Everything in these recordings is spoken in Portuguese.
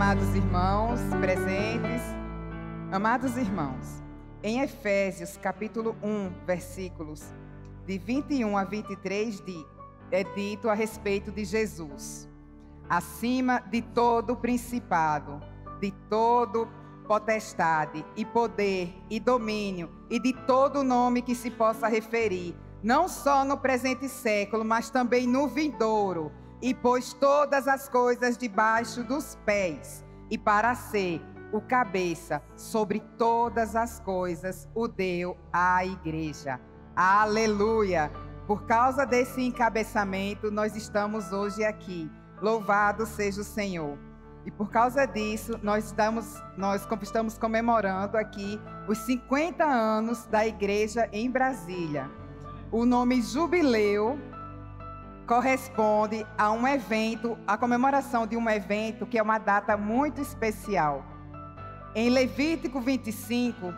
amados irmãos presentes. Amados irmãos, em Efésios capítulo 1, versículos de 21 a 23, é dito a respeito de Jesus: acima de todo principado, de todo potestade e poder e domínio e de todo nome que se possa referir, não só no presente século, mas também no vindouro, e pôs todas as coisas debaixo dos pés, e para ser o cabeça sobre todas as coisas, o deu à igreja. Aleluia! Por causa desse encabeçamento, nós estamos hoje aqui. Louvado seja o Senhor. E por causa disso, nós estamos comemorando aqui os 50 anos da igreja em Brasília. O nome Jubileu corresponde a um evento, a comemoração de um evento que é uma data muito especial. Em Levítico 25,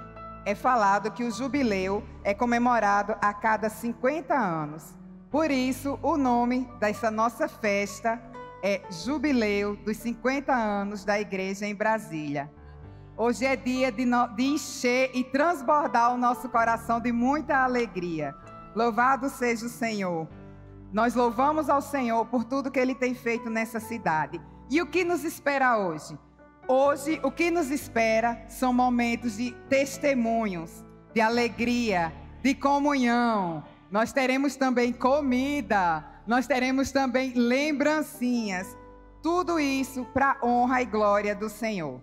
é falado que o jubileu é comemorado a cada 50 anos. Por isso, o nome dessa nossa festa é Jubileu dos 50 anos da igreja em Brasília. Hoje é dia de encher e transbordar o nosso coração de muita alegria. Louvado seja o Senhor. Nós louvamos ao Senhor por tudo que Ele tem feito nessa cidade. E o que nos espera hoje? Hoje, o que nos espera são momentos de testemunhos, de alegria, de comunhão. Nós teremos também comida, nós teremos também lembrancinhas. Tudo isso para a honra e glória do Senhor.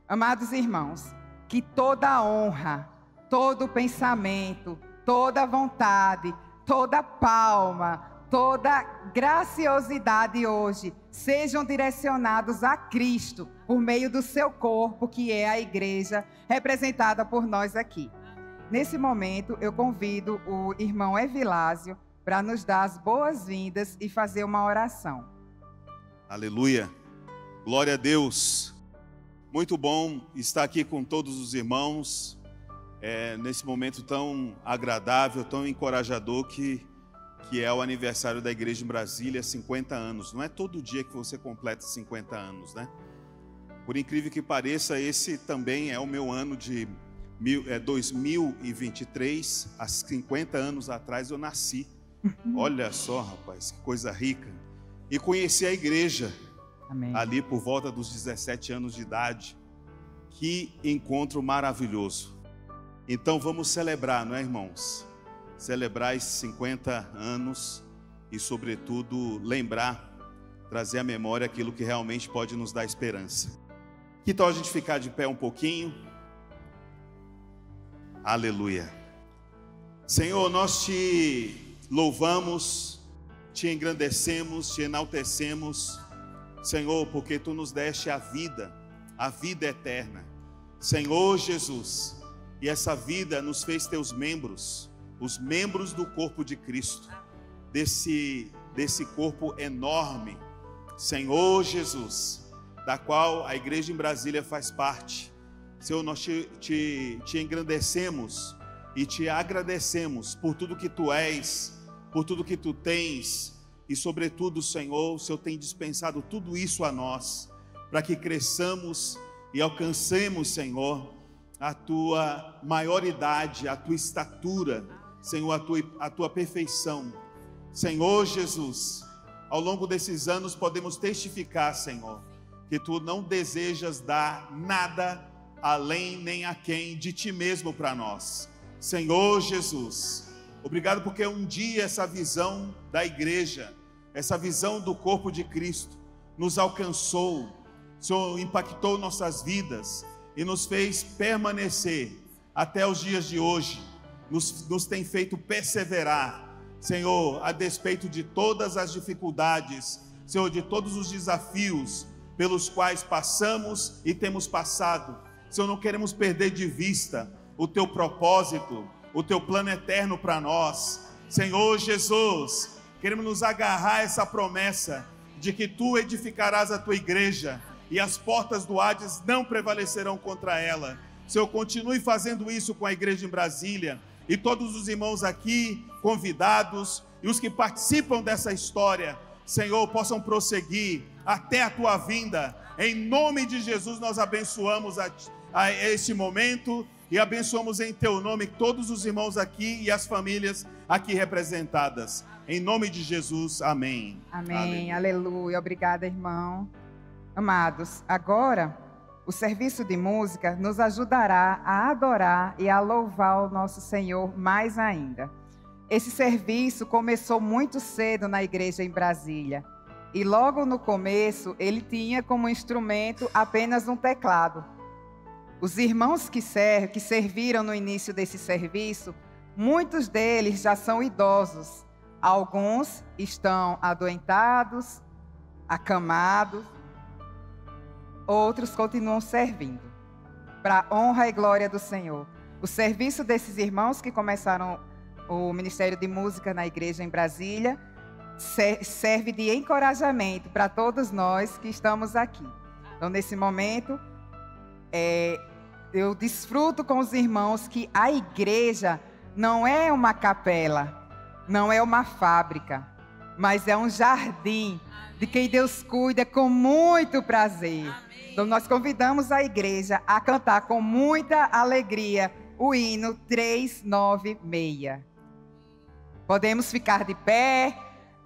Amados irmãos, que toda honra, todo pensamento, toda vontade, toda palma, toda graciosidade hoje sejam direcionados a Cristo por meio do seu corpo, que é a igreja, representada por nós aqui. Nesse momento, eu convido o irmão Evilásio para nos dar as boas-vindas e fazer uma oração. Aleluia! Glória a Deus! Muito bom estar aqui com todos os irmãos, nesse momento tão agradável, tão encorajador que é o aniversário da igreja em Brasília, 50 anos. Não é todo dia que você completa 50 anos, né? Por incrível que pareça, esse também é o meu ano de 2023. Há 50 anos atrás eu nasci. Olha só, rapaz, que coisa rica. E conheci a igreja. Amém. Ali por volta dos 17 anos de idade. Que encontro maravilhoso. Então vamos celebrar, não é, irmãos? Celebrar esses 50 anos e, sobretudo, lembrar, trazer à memória aquilo que realmente pode nos dar esperança. Que tal a gente ficar de pé um pouquinho? Aleluia. Senhor, nós te louvamos, te engrandecemos, te enaltecemos, Senhor, porque tu nos deste a vida eterna. Senhor Jesus, e essa vida nos fez teus membros, os membros do corpo de Cristo, desse corpo enorme, Senhor Jesus, da qual a igreja em Brasília faz parte. Senhor, nós te engrandecemos e te agradecemos por tudo que tu és, por tudo que tu tens, e sobretudo, Senhor, o Senhor tem dispensado tudo isso a nós, para que cresçamos e alcancemos, Senhor, a tua maioridade, a tua estatura, Senhor, a tua perfeição. Senhor Jesus, ao longo desses anos podemos testificar, Senhor, que tu não desejas dar nada além nem a quem de ti mesmo para nós. Senhor Jesus, obrigado porque um dia essa visão da igreja, essa visão do corpo de Cristo nos alcançou, Senhor, impactou nossas vidas e nos fez permanecer até os dias de hoje. Nos tem feito perseverar, Senhor, a despeito de todas as dificuldades, Senhor, de todos os desafios pelos quais passamos e temos passado. Senhor, não queremos perder de vista o teu propósito, o teu plano eterno para nós. Senhor Jesus, queremos nos agarrar a essa promessa de que tu edificarás a tua igreja e as portas do Hades não prevalecerão contra ela. Senhor, continue fazendo isso com a igreja em Brasília. E todos os irmãos aqui, convidados, e os que participam dessa história, Senhor, possam prosseguir até a tua vinda. Em nome de Jesus nós abençoamos a este momento e abençoamos em teu nome todos os irmãos aqui e as famílias aqui representadas. Em nome de Jesus, amém. Amém, aleluia. Obrigada, irmão. Amados, agora o serviço de música nos ajudará a adorar e a louvar o nosso Senhor mais ainda. Esse serviço começou muito cedo na igreja em Brasília. E logo no começo, ele tinha como instrumento apenas um teclado. Os irmãos que serviram no início desse serviço, muitos deles já são idosos. Alguns estão adoentados, acamados. Outros continuam servindo. Para a honra e glória do Senhor. O serviço desses irmãos que começaram o Ministério de Música na igreja em Brasília serve de encorajamento para todos nós que estamos aqui. Então, nesse momento, eu desfruto com os irmãos que a igreja não é uma capela, não é uma fábrica, mas é um jardim de quem Deus cuida com muito prazer. Amém. Então, nós convidamos a igreja a cantar com muita alegria o hino 396. Podemos ficar de pé,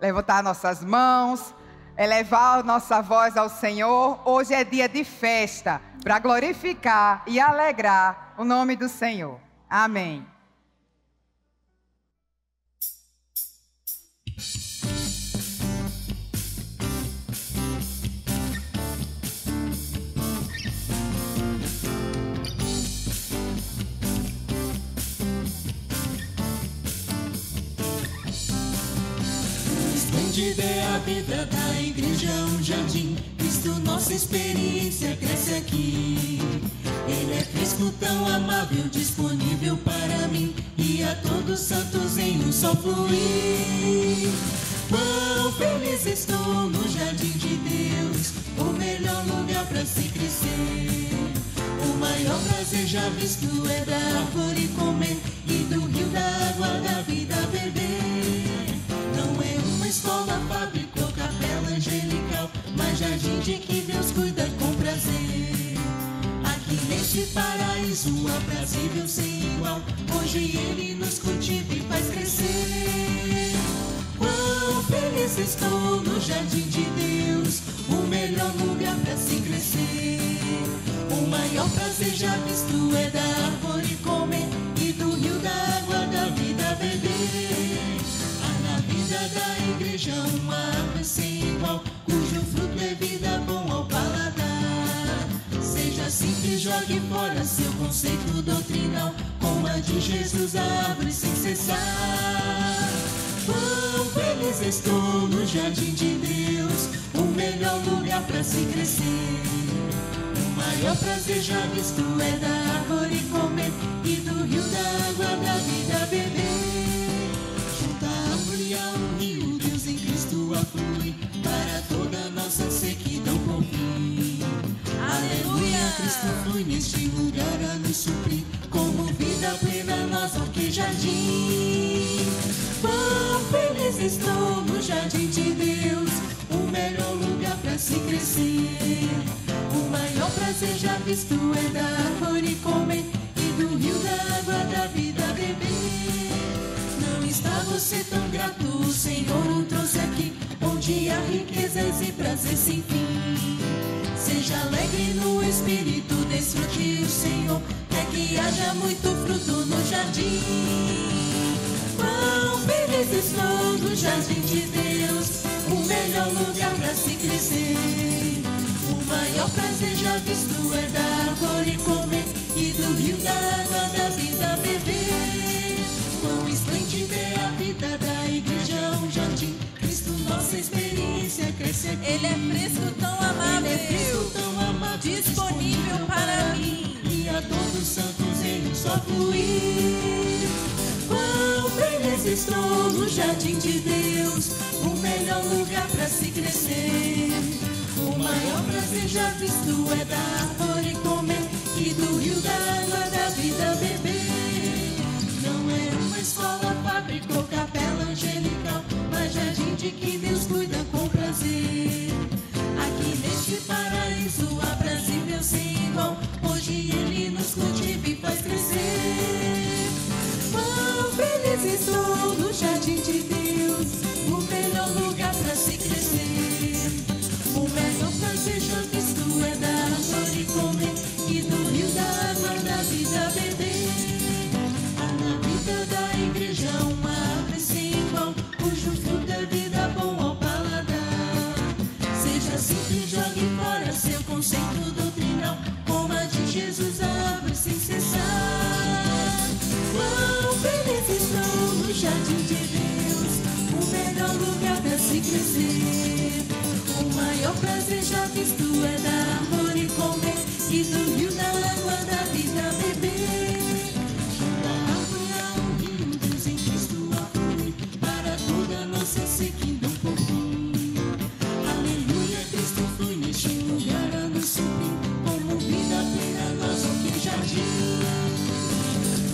levantar nossas mãos, elevar nossa voz ao Senhor. Hoje é dia de festa para glorificar e alegrar o nome do Senhor. Amém. É a vida da igreja, um jardim. Cristo, nossa experiência cresce aqui. Ele é fresco, tão amável, disponível para mim e a todos santos em um só fluir. Quão feliz estou no jardim de Deus, o melhor lugar para se crescer. O maior prazer já visto é da árvore comer e do rio da água da vida beber. Não é uma escola, fábrica ou capela angelical, mas jardim de que Deus cuida com prazer. Aqui neste paraíso aprazível sem igual, hoje Ele nos cultiva e faz crescer. Quão feliz estou no jardim de Deus, o melhor lugar para se crescer. O maior prazer já visto é da árvore comer e do rio da água da vida beber. Da igreja, uma árvore sem igual, cujo fruto é vida, bom ao paladar. Seja simples, jogue fora seu conceito doutrinal, como a de Jesus, a árvore sem cessar. Quão feliz estou no jardim de Deus, o melhor lugar para se crescer. O maior prazer já visto é da árvore comer e do rio da água da vida beber. Um rio, Deus em Cristo a fluir, para toda nossa sequidão por fim. Aleluia, Cristo flui neste lugar a nos suprir, como vida plena nós que jardim. Quão feliz estou no jardim de Deus, o melhor lugar para se crescer. O maior prazer já visto é da árvore comer e do rio da água da vida beber. Está você tão grato, o Senhor o trouxe aqui, onde há riquezas e prazer sem fim. Seja alegre no espírito, desfrute o Senhor, quer que haja muito fruto no jardim. Quão feliz estou no jardim de Deus, o melhor lugar para se crescer. O maior prazer já visto é da árvore comer e do rio da água da vida beber. Quão esplêndida é a vida da igreja, um jardim. Cristo, nossa experiência cresce aqui. Ele é fresco, tão amável, disponível para mim e a todos santos em um só fluir. Quão feliz estou no jardim de Deus, o melhor lugar para se crescer. O maior prazer já visto é da árvore comer e do rio da água da vida beber. Não é uma escola, fábrica ou capela angelical, mas jardim de que Deus cuida com prazer. jardim de Deus, o melhor lugar para se crescer. O maior prazer já visto é da árvore comer e do rio da água da vida beber. Junto à árvore há um rio, Deus em Cristo a fluir para toda a nossa sequidão por fim. Aleluia, Cristo flui neste lugar a nos suprir, como vida plena nós aqui jardim.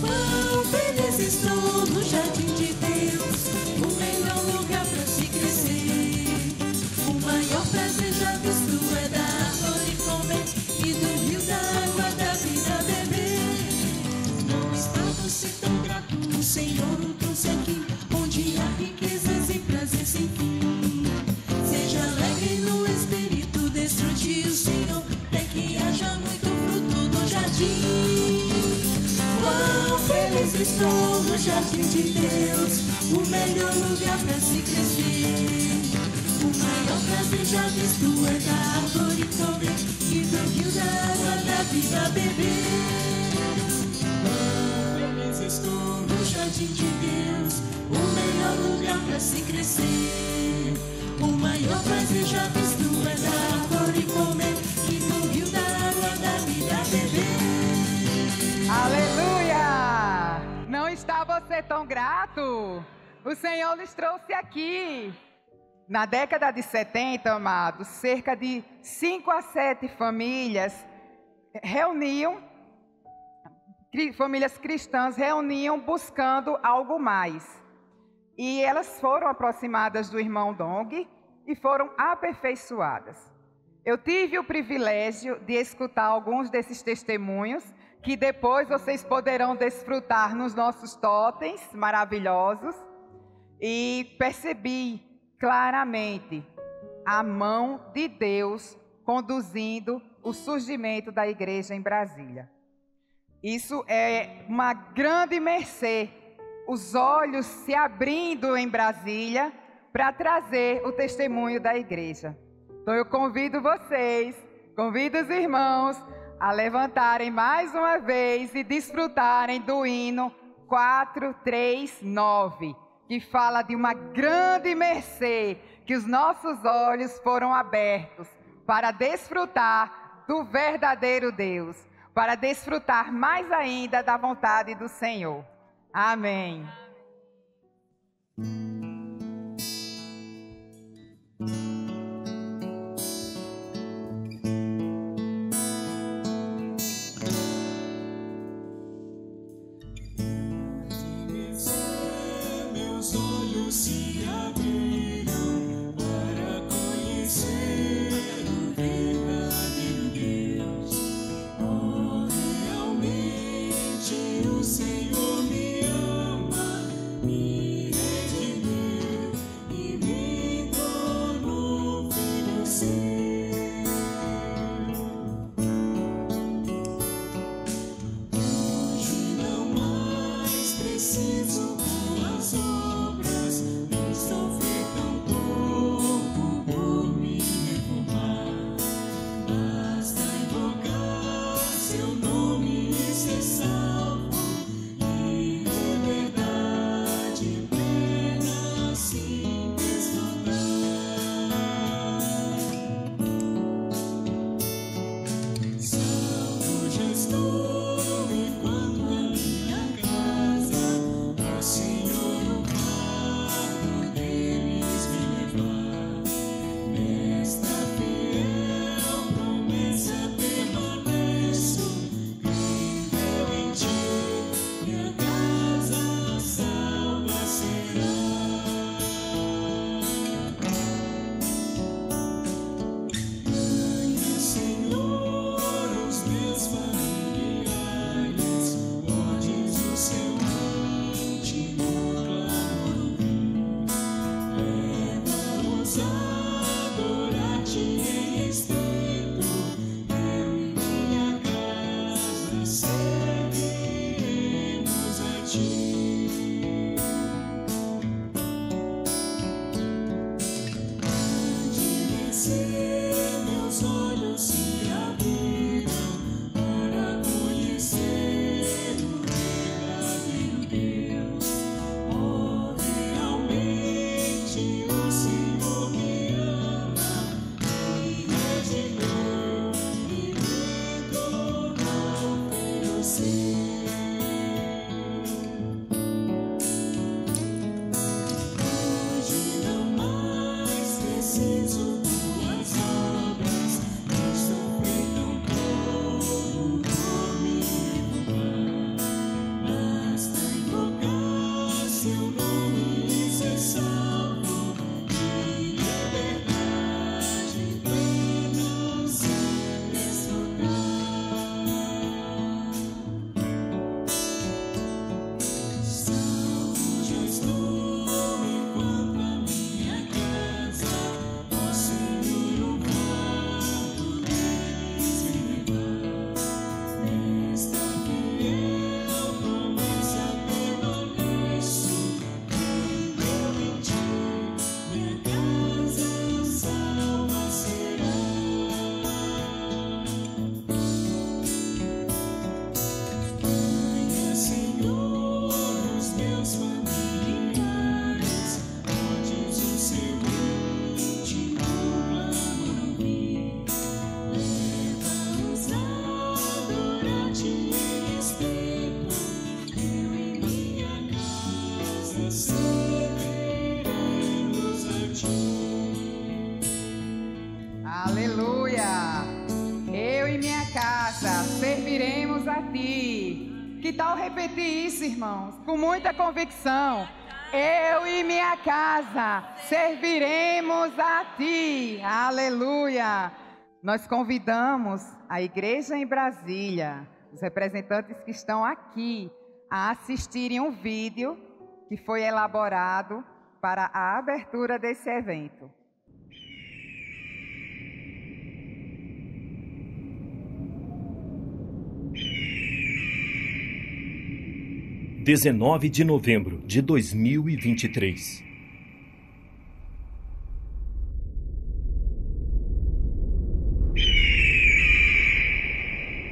Quão feliz estou no jardim de Deus, o melhor lugar para se crescer. O maior prazer já visto é da árvore comer e do rio da água da vida beber. Não está você tão grato, o Senhor o trouxe aqui, onde há riquezas e prazer sem fim. Seja alegre no espírito, desfrute o Senhor, até que haja muito fruto no jardim. Quão feliz estou no jardim de Deus, o melhor lugar para se crescer. O maior prazer já visto é da árvore comer e do rio da água da vida beber. Quão feliz estou no jardim de Deus, o melhor lugar para se crescer. O maior prazer já visto é da árvore comer e do rio da água da vida beber. Aleluia! Não está você tão grato? O Senhor nos trouxe aqui. Na década de 70, amados, cerca de 5 a 7 famílias famílias cristãs reuniam buscando algo mais. E elas foram aproximadas do irmão Dong e foram aperfeiçoadas. Eu tive o privilégio de escutar alguns desses testemunhos, que depois vocês poderão desfrutar nos nossos totens maravilhosos. E percebi claramente a mão de Deus conduzindo o surgimento da igreja em Brasília. Isso é uma grande mercê, os olhos se abrindo em Brasília para trazer o testemunho da igreja. Então eu convido vocês, convido os irmãos a levantarem mais uma vez e desfrutarem do hino 439, que fala de uma grande mercê, que os nossos olhos foram abertos para desfrutar do verdadeiro Deus, para desfrutar mais ainda da vontade do Senhor. Amém. Meus olhos se abriram para conhecer o verdadeiro Deus. Oh, realmente o Senhor me ama, me redimiu e me tornou filho seu. Hoje não mais preciso boas obras, estou feliz. Que tal repetir isso, irmãos? Com muita convicção. Eu e minha casa serviremos a ti. Aleluia. Nós convidamos a igreja em Brasília, os representantes que estão aqui, a assistirem um vídeo que foi elaborado para a abertura desse evento. 19 de novembro de 2023.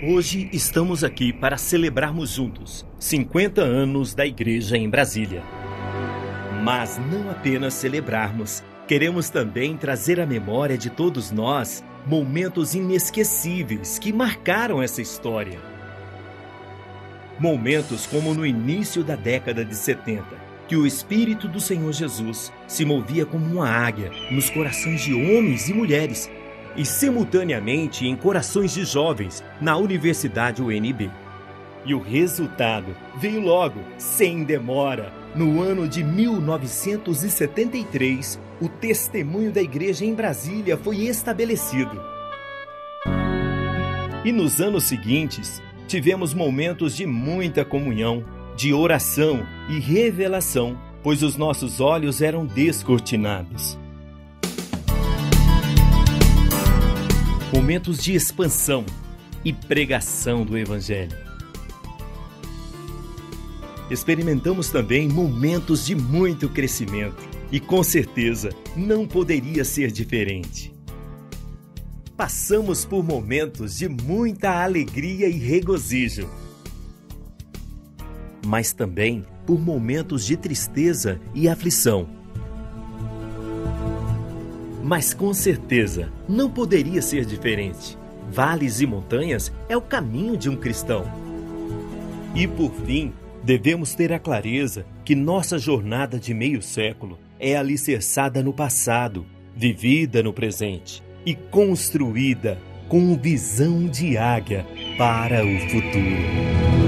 Hoje estamos aqui para celebrarmos juntos 50 anos da Igreja em Brasília. Mas não apenas celebrarmos, queremos também trazer à memória de todos nós momentos inesquecíveis que marcaram essa história. Momentos como no início da década de 70, que o Espírito do Senhor Jesus se movia como uma águia nos corações de homens e mulheres e simultaneamente em corações de jovens na Universidade UNB. E o resultado veio logo, sem demora. No ano de 1973, o testemunho da Igreja em Brasília foi estabelecido. E nos anos seguintes, tivemos momentos de muita comunhão, de oração e revelação, pois os nossos olhos eram descortinados. Momentos de expansão e pregação do Evangelho. Experimentamos também momentos de muito crescimento e, com certeza, não poderia ser diferente. Passamos por momentos de muita alegria e regozijo, mas também por momentos de tristeza e aflição. Mas com certeza não poderia ser diferente. Vales e montanhas é o caminho de um cristão. E por fim, devemos ter a clareza que nossa jornada de meio século é alicerçada no passado, vivida no presente e construída com visão de águia para o futuro.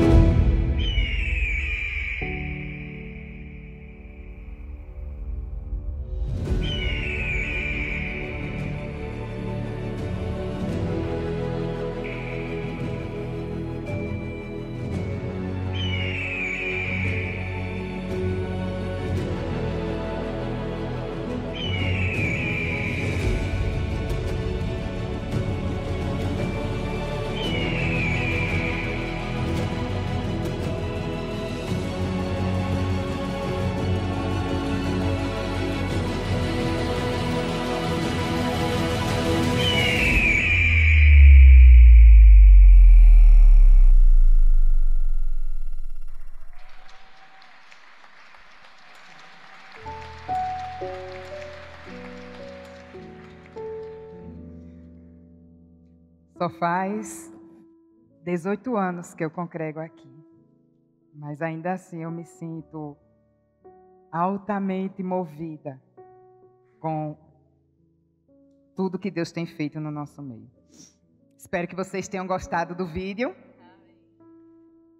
Só faz 18 anos que eu congrego aqui, mas ainda assim eu me sinto altamente movida com tudo que Deus tem feito no nosso meio. Espero que vocês tenham gostado do vídeo.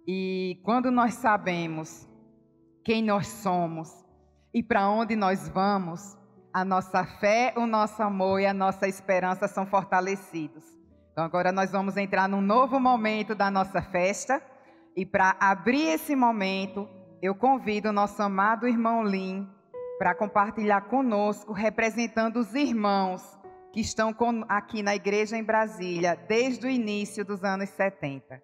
E quando nós sabemos quem nós somos e para onde nós vamos, a nossa fé, o nosso amor e a nossa esperança são fortalecidos. Então agora nós vamos entrar num novo momento da nossa festa. E para abrir esse momento, eu convido o nosso amado irmão Lin para compartilhar conosco, representando os irmãos que estão aqui na igreja em Brasília desde o início dos anos 70.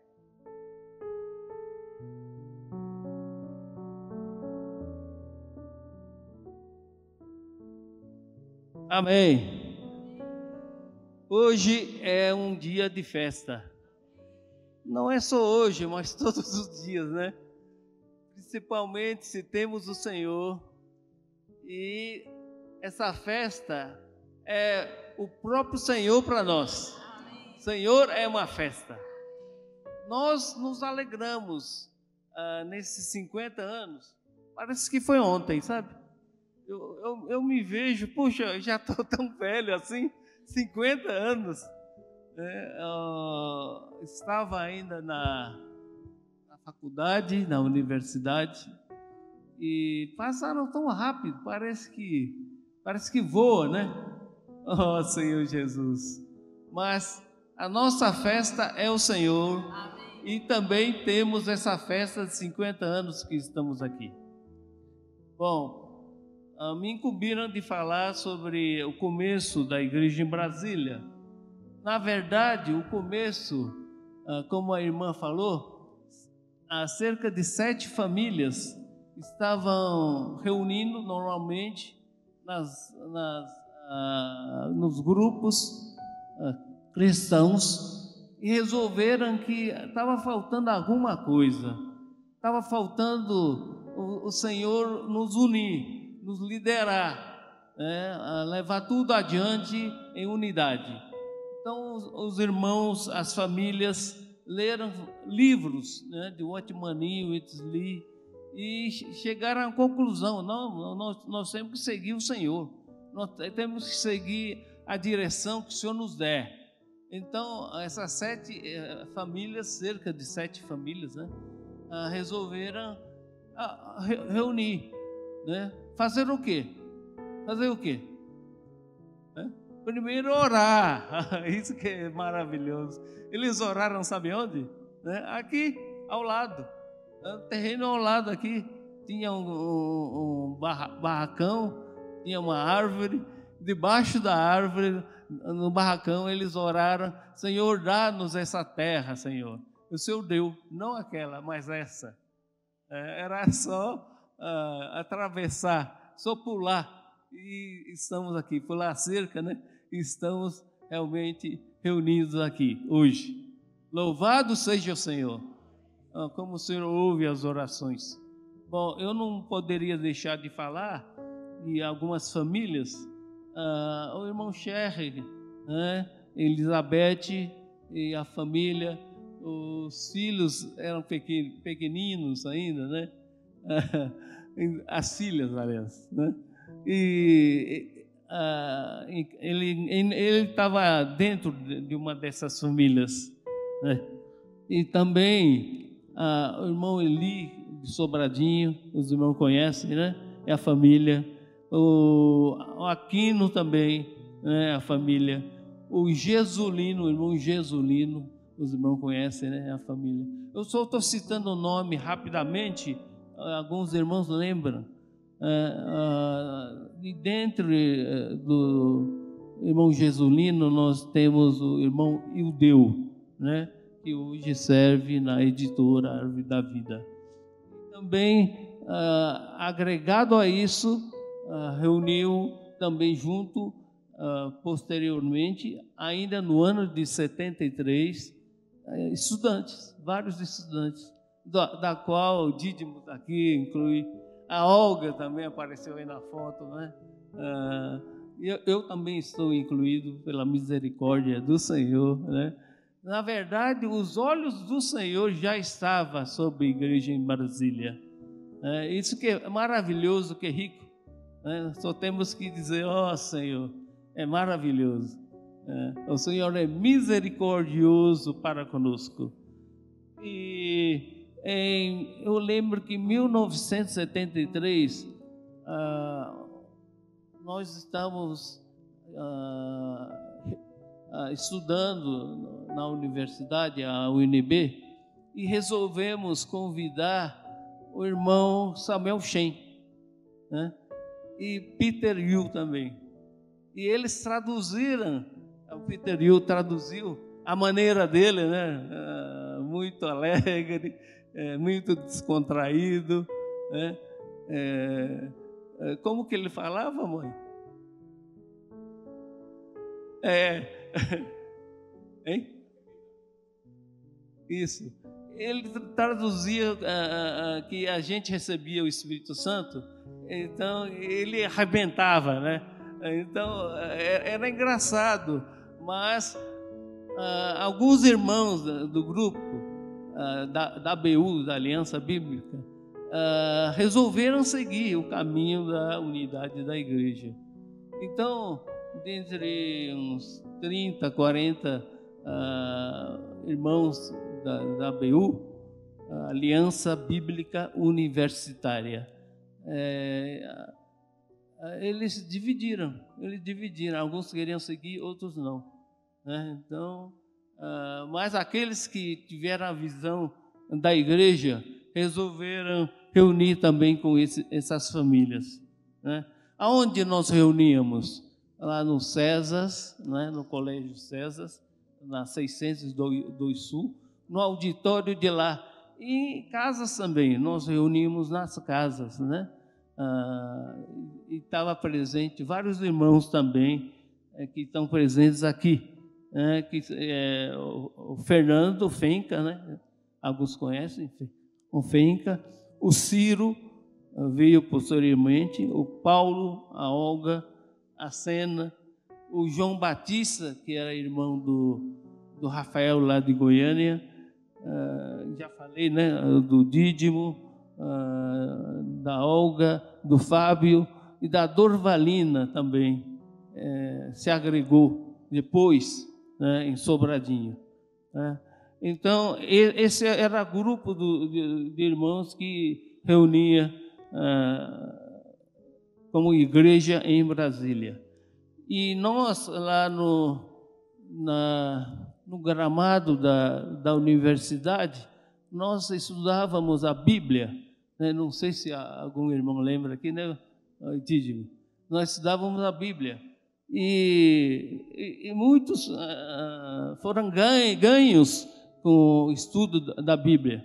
Amém. Hoje é um dia de festa. Não é só hoje, mas todos os dias, né? Principalmente se temos o Senhor. E essa festa é o próprio Senhor para nós. O Senhor é uma festa. Nós nos alegramos nesses 50 anos. Parece que foi ontem, sabe? Eu me vejo, puxa, já estou tão velho assim. 50 anos, estava ainda na faculdade, na universidade, e passaram tão rápido, parece que voa, né? Oh, Senhor Jesus! Mas a nossa festa é o Senhor. Amém. E também temos essa festa de 50 anos que estamos aqui. Bom, me incumbiram de falar sobre o começo da igreja em Brasília. Na verdade, o começo, como a irmã falou, cerca de 7 famílias estavam reunindo normalmente nos grupos cristãos e resolveram que estava faltando alguma coisa, estava faltando o Senhor nos unir, nos liderar, levar tudo adiante em unidade. Então os irmãos, as famílias leram livros, de Watchman Nee, Wesley, e chegaram à conclusão: nós temos que seguir o Senhor, nós temos que seguir a direção que o Senhor nos der. Então, essas 7 famílias, cerca de 7 famílias, resolveram reunir, fazer o quê? Primeiro orar. Isso que é maravilhoso. Eles oraram, sabe onde? Aqui, ao lado, terreno ao lado aqui, tinha um barracão, tinha uma árvore, debaixo da árvore, no barracão, eles oraram: Senhor, dá-nos essa terra, Senhor. O Senhor deu, não aquela, mas essa. Era só atravessar, só pular, e estamos aqui, pular a cerca, e estamos realmente reunidos aqui, hoje. Louvado seja o Senhor. Como o Senhor ouve as orações. Bom, eu não poderia deixar de falar de algumas famílias. O irmão Sherry, Elizabeth e a família, os filhos eram pequeninos ainda, as filhas, aliás, e ele estava dentro de uma dessas famílias, e também o irmão Eli de Sobradinho, os irmãos conhecem, é a família. O Aquino também, a família. O Jesulino, o irmão Jesulino, os irmãos conhecem, a família. Eu só estou citando o nome rapidamente, alguns irmãos lembram. E dentro do irmão Jesulino, nós temos o irmão Ildeu, que hoje serve na editora Árvore da Vida. Também, agregado a isso, reuniu também junto, posteriormente, ainda no ano de 73, estudantes, vários estudantes, da qual o Dídimo aqui inclui, a Olga também apareceu aí na foto, eu também estou incluído pela misericórdia do Senhor, Na verdade, os olhos do Senhor já estavam sobre a igreja em Brasília. Isso que é maravilhoso, que é rico. Só temos que dizer: ó Senhor, é maravilhoso. O Senhor é misericordioso para conosco. E eu lembro que em 1973 nós estávamos estudando na universidade, a UNB, e resolvemos convidar o irmão Samuel Shen, e Peter Yu também. E eles traduziram, o Peter Yu traduziu a maneira dele, muito alegre, muito descontraído, como que ele falava, mãe? Hein? Isso. Ele traduzia que a gente recebia o Espírito Santo, então ele arrebentava, Então era engraçado, mas alguns irmãos do grupo da ABU, da Aliança Bíblica, resolveram seguir o caminho da unidade da igreja. Então, dentre uns 30, 40 irmãos da ABU, Aliança Bíblica Universitária. Eles dividiram, alguns queriam seguir, outros não, né? Então, mas aqueles que tiveram a visão da igreja resolveram reunir também com essas famílias, né? Aonde nós reuníamos? Lá no César, né? No Colégio César, na 602 Sul, no auditório de lá. E em casas também, nós reunimos nas casas, né? E estava presente vários irmãos também que estão presentes aqui, né? O Fernando Fenca, né? Alguns conhecem o Fenca, o Ciro veio posteriormente, o Paulo, a Olga, a Sena, o João Batista, que era irmão do Rafael lá de Goiânia, já falei, né? Do Dídimo, da Olga, do Fábio e da Dorvalina também, se agregou depois, né, em Sobradinho, né? Então, esse era o grupo de irmãos que reunia como igreja em Brasília. E nós, lá no gramado da universidade, nós estudávamos a Bíblia, né? Não sei se algum irmão lembra aqui, né, Dídimo? Nós estudávamos a Bíblia e muitos foram ganhos com o estudo da Bíblia.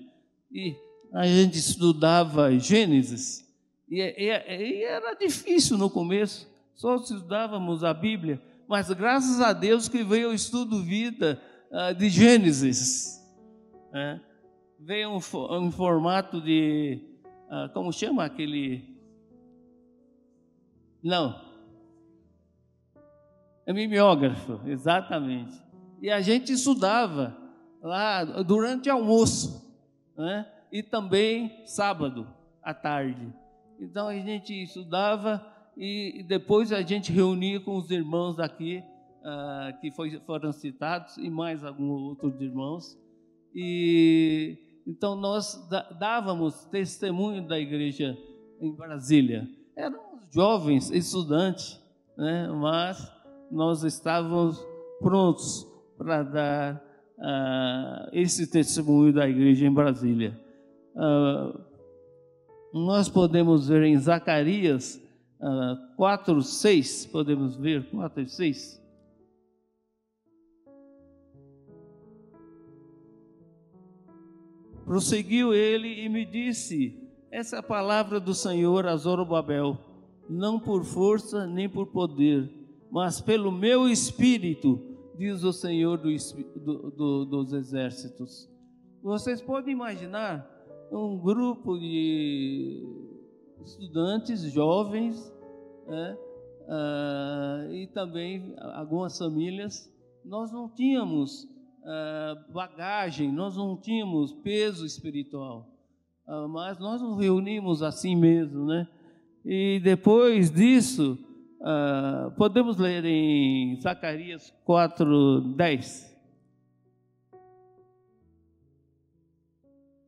E a gente estudava Gênesis e era difícil no começo, só estudávamos a Bíblia, mas graças a Deus que veio o estudo vida de Gênesis, né? Veio um formato de, como chama aquele? Não. É mimeógrafo, exatamente. E a gente estudava lá durante o almoço, né? E também sábado à tarde. Então a gente estudava e depois a gente reunia com os irmãos aqui, que foram citados, e mais alguns outros irmãos. E então nós dávamos testemunho da igreja em Brasília. Éramos jovens estudantes, né? Mas nós estávamos prontos para dar esse testemunho da igreja em Brasília. Nós podemos ver em Zacarias 4:6, podemos ver 4 e 6. Prosseguiu ele e me disse: essa é a palavra do Senhor a Zorobabel, não por força nem por poder, mas pelo meu espírito, diz o Senhor dos exércitos. Vocês podem imaginar um grupo de estudantes jovens, né? E também algumas famílias. Nós não tínhamos bagagem, nós não tínhamos peso espiritual, mas nós nos reunimos assim mesmo, né? E depois disso, podemos ler em Zacarias 4:10.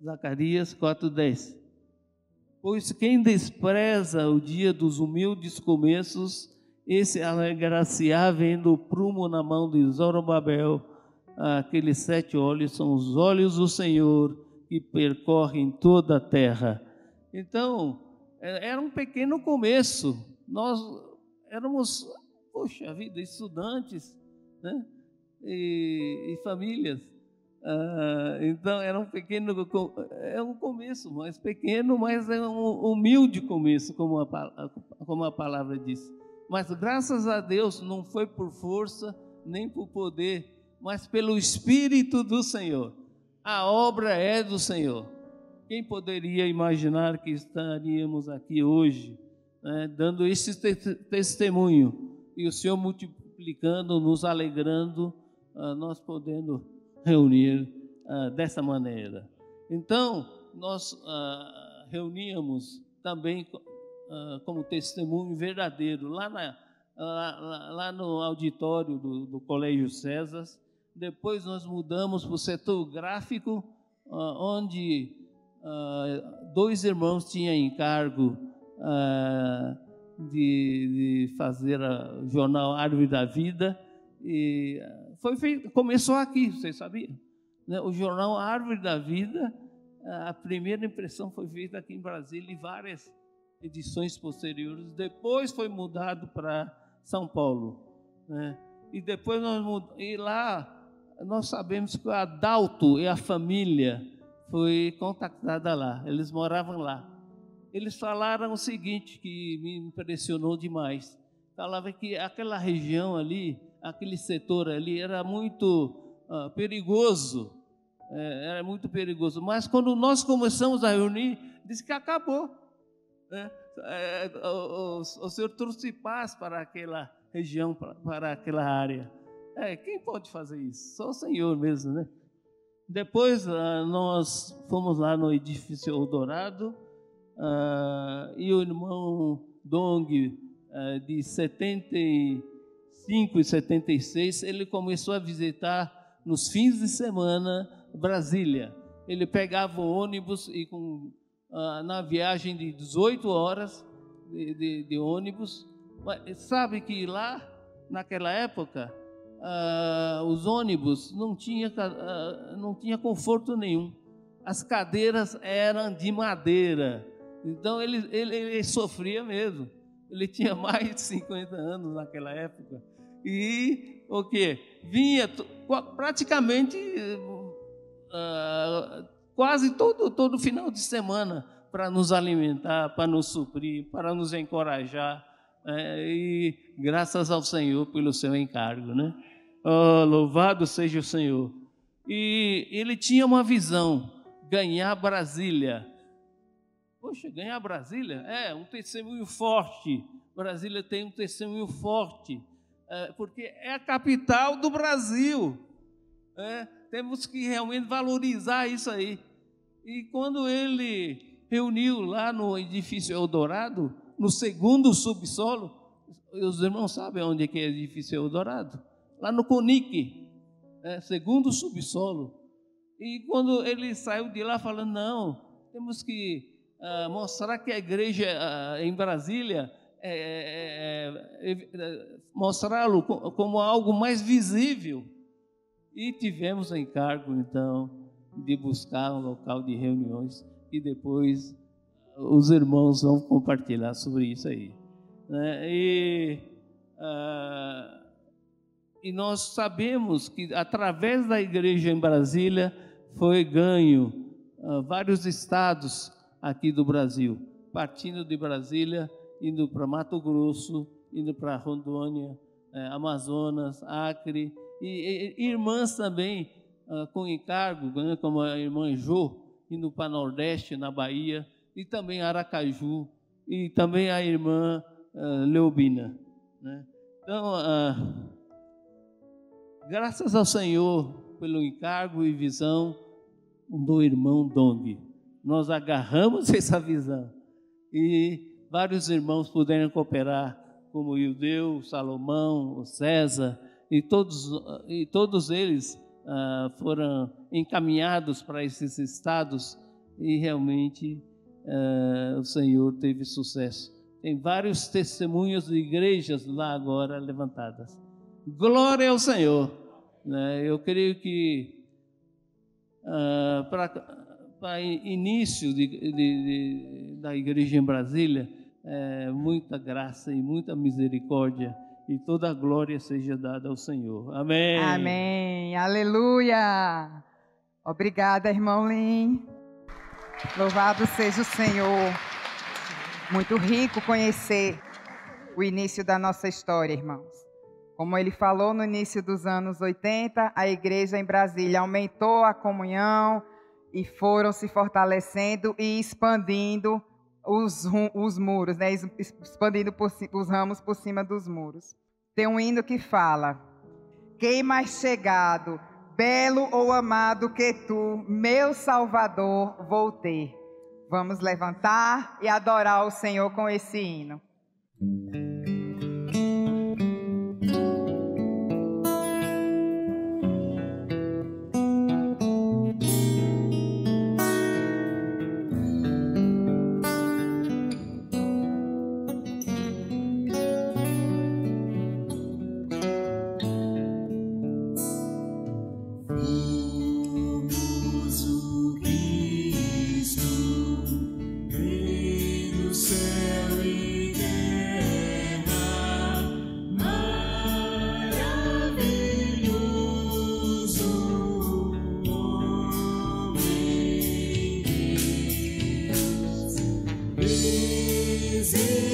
Zacarias 4:10. Pois quem despreza o dia dos humildes começos, esse alegra-se-á vendo o prumo na mão de Zorobabel. Aqueles 7 olhos são os olhos do Senhor que percorrem toda a terra. Então, era um pequeno começo. Nós éramos, poxa vida, estudantes, né? E famílias. Então, era um começo, mas pequeno, mas é um humilde começo, como a palavra diz. Mas, graças a Deus, não foi por força, nem por poder, mas pelo Espírito do Senhor. A obra é do Senhor. Quem poderia imaginar que estaríamos aqui hoje, né, dando esse testemunho, e o Senhor multiplicando, nos alegrando, nós podendo reunir dessa maneira. Então, nós reuníamos também como testemunho verdadeiro lá no auditório do Colégio César. Depois nós mudamos para o setor gráfico, onde 2 irmãos tinham encargo de fazer o jornal Árvore da Vida, e começou aqui, vocês sabiam? Né? O jornal Árvore da Vida, a primeira impressão foi feita aqui em Brasília, e várias edições posteriores. Depois foi mudado para São Paulo, né? E depois lá nós sabemos que a Adalto e a família foi contactada lá, eles moravam lá. Eles falaram o seguinte, que me impressionou demais. Falava que aquela região ali, aquele setor ali, era muito perigoso. Era muito perigoso. Mas quando nós começamos a reunir, disse que acabou. O Senhor trouxe paz para aquela região, para aquela área. Quem pode fazer isso? Só o Senhor mesmo, né? Depois nós fomos lá no edifício Eldorado, e o irmão Dong, de 75 e 76, ele começou a visitar nos fins de semana Brasília. Ele pegava o ônibus e na viagem de 18 horas de ônibus. Mas sabe que lá, naquela época, os ônibus não tinha conforto nenhum. As cadeiras eram de madeira. Então ele sofria mesmo. Ele tinha mais de 50 anos naquela época. E o quê? Vinha praticamente quase todo final de semana para nos alimentar, para nos suprir, para nos encorajar. E graças ao Senhor pelo seu encargo, né? Louvado seja o Senhor. E ele tinha uma visão: ganhar Brasília. Poxa, ganhar Brasília? Um testemunho forte. Brasília tem um testemunho forte, porque é a capital do Brasil. Temos que realmente valorizar isso aí. E quando ele reuniu lá no edifício Eldorado, no segundo subsolo, os irmãos sabem onde é que é o edifício Eldorado? Lá no CONIC, segundo subsolo. E quando ele saiu de lá falando, não, temos que mostrar que a igreja em Brasília, mostrá-lo como algo mais visível. E tivemos o encargo, então, de buscar um local de reuniões, e depois os irmãos vão compartilhar sobre isso aí. E nós sabemos que, através da igreja em Brasília, foi ganho vários estados aqui do Brasil, partindo de Brasília, indo para Mato Grosso, indo para Rondônia, Amazonas, Acre, e irmãs também com encargo, né, como a irmã Jô, indo para Nordeste, na Bahia, e também Aracaju, e também a irmã Leobina, né? Então, graças ao Senhor pelo encargo e visão do irmão Dong, nós agarramos essa visão, e vários irmãos puderam cooperar, como o Ildeu, o Salomão, o César, e todos eles foram encaminhados para esses estados, e realmente o Senhor teve sucesso. Tem vários testemunhos de igrejas lá agora levantadas. Glória ao Senhor, né? Eu creio que para início da igreja em Brasília, muita graça e muita misericórdia, e toda a glória seja dada ao Senhor. Amém. Amém. Aleluia. Obrigada, irmão Lin. Louvado seja o Senhor. Muito rico conhecer o início da nossa história, irmãos. Como ele falou, no início dos anos 80, a igreja em Brasília aumentou a comunhão e foram se fortalecendo e expandindo os muros, né? Expandindo os ramos por cima dos muros. Tem um hino que fala: quem mais chegado, belo ou amado que tu, meu Salvador, vou ter. Vamos levantar e adorar o Senhor com esse hino. Jesus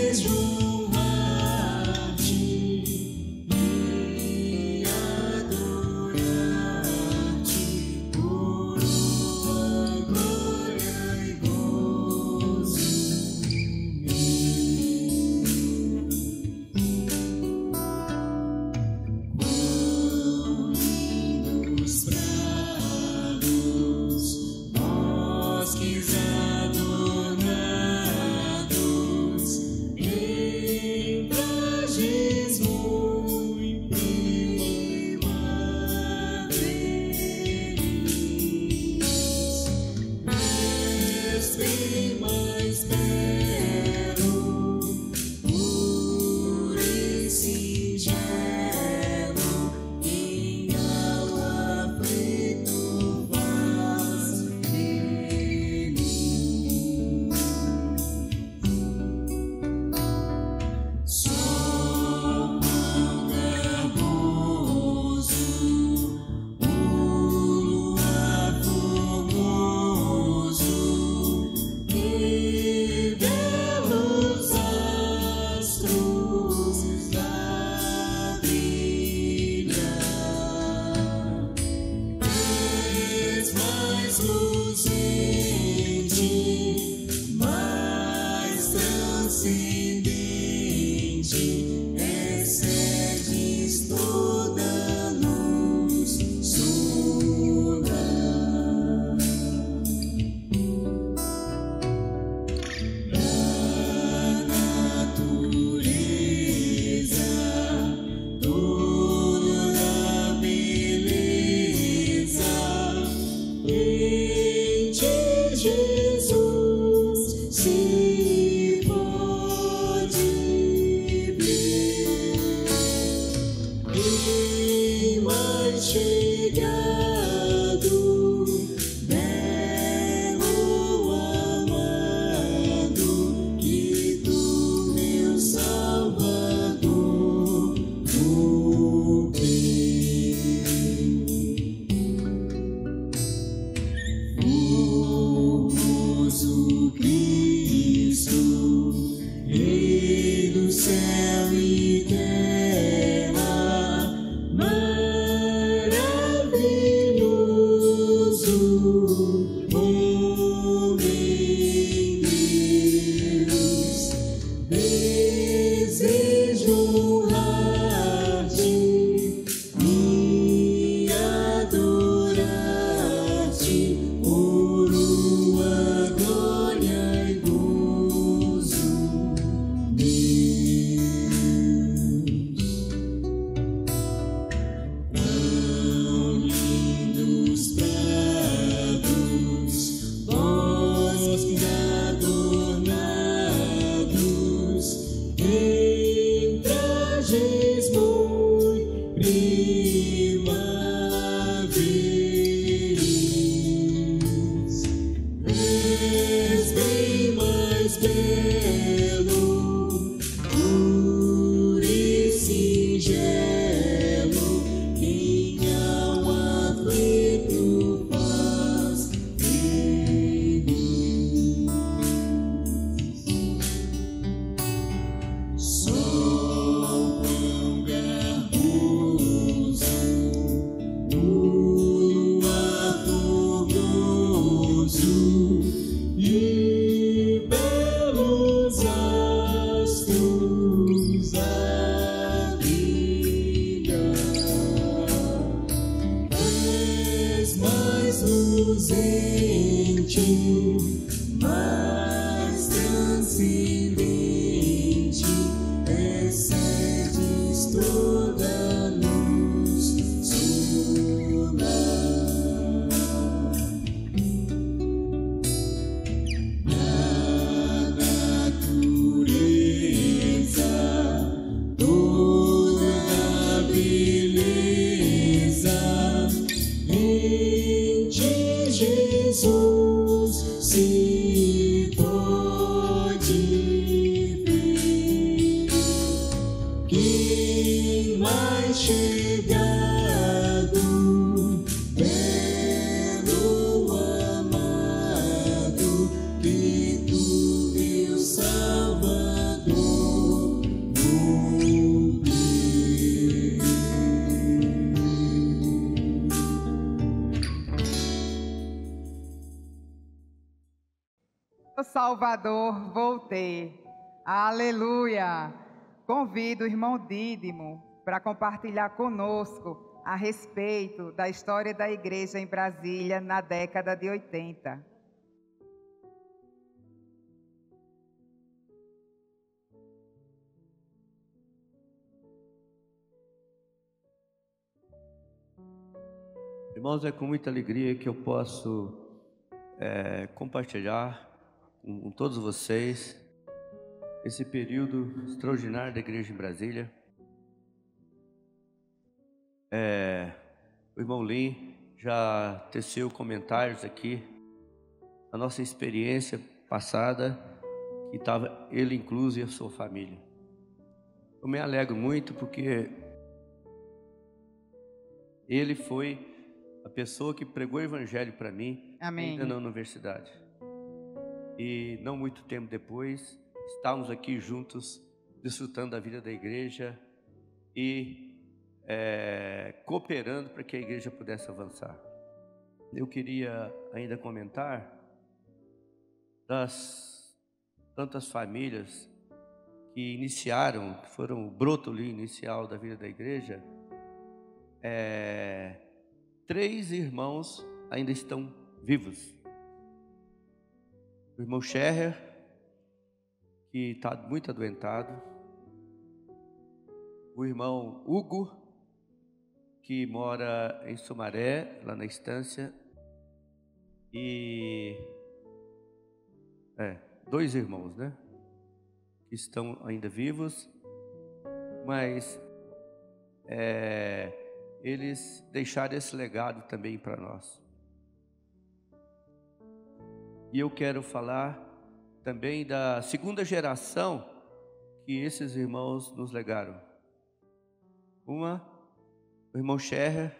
se pode Salvador, voltei. Aleluia! Convido o irmão Dídimo para compartilhar conosco a respeito da história da igreja em Brasília na década de 80. Irmãos, é com muita alegria que eu posso compartilhar com todos vocês esse período extraordinário da igreja em Brasília. O irmão Lin já teceu comentários aqui, a nossa experiência passada, que estava ele incluso e a sua família. Eu me alegro muito porque ele foi a pessoa que pregou o evangelho para mim, Amém. Ainda na universidade. E não muito tempo depois, estávamos aqui juntos, desfrutando da vida da igreja e cooperando para que a igreja pudesse avançar. Eu queria ainda comentar das tantas famílias que iniciaram, que foram o broto ali inicial da vida da igreja. 3 irmãos ainda estão vivos. O irmão Scherrer, que está muito adoentado. O irmão Hugo, que mora em Sumaré, lá na estância. E 2 irmãos, né? Que estão ainda vivos, mas eles deixaram esse legado também para nós. E eu quero falar também da segunda geração que esses irmãos nos legaram. O irmão Scherrer,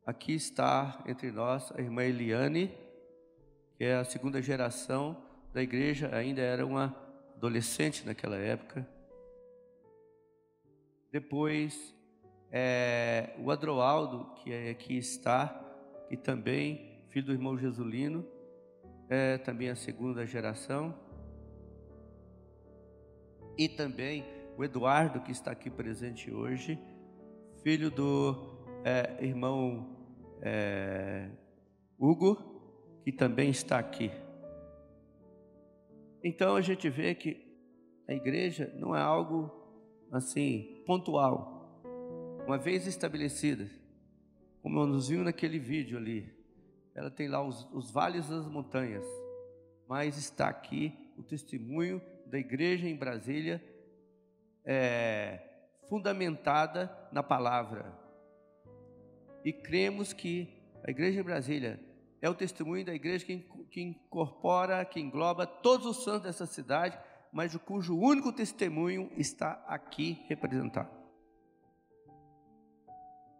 aqui está entre nós a irmã Eliane, que é a segunda geração da igreja, ainda era uma adolescente naquela época. Depois, o Adroaldo, que aqui está, e também filho do irmão Jesulino, também a segunda geração. E também o Eduardo, que está aqui presente hoje, filho do irmão Hugo, que também está aqui. Então a gente vê que a igreja não é algo assim pontual. Uma vez estabelecida, como nos viu naquele vídeo ali, ela tem lá os vales das montanhas, mas está aqui o testemunho da igreja em Brasília, fundamentada na palavra. E cremos que a igreja em Brasília é o testemunho da igreja que incorpora, que engloba todos os santos dessa cidade, mas cujo único testemunho está aqui representado.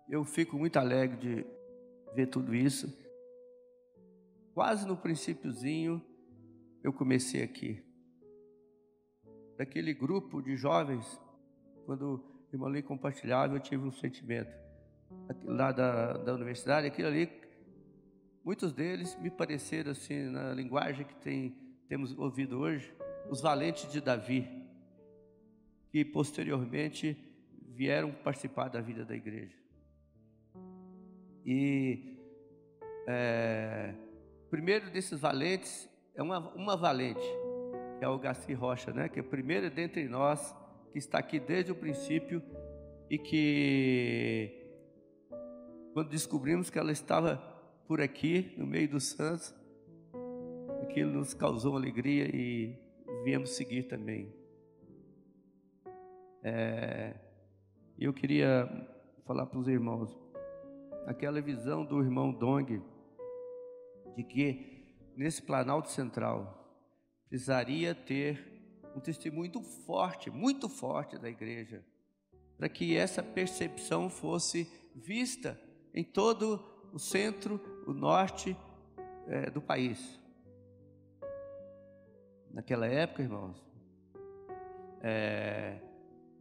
Eu fico muito alegre de ver tudo isso. Quase no princípiozinho eu comecei aqui. Daquele grupo de jovens, quando o irmão ali compartilhava, eu tive um sentimento. Lá da universidade, aquilo ali, muitos deles me pareceram assim, na linguagem que temos ouvido hoje, os valentes de Davi, que posteriormente vieram participar da vida da igreja. E o primeiro desses valentes é uma valente, que é o Gaci Rocha, né? Que é o primeiro dentre nós, que está aqui desde o princípio, e que quando descobrimos que ela estava por aqui, no meio dos santos, aquilo nos causou alegria e viemos seguir também. Eu queria falar para os irmãos, aquela visão do irmão Dong, de que nesse Planalto Central precisaria ter um testemunho muito forte da igreja, para que essa percepção fosse vista em todo o centro, o norte do país. Naquela época, irmãos,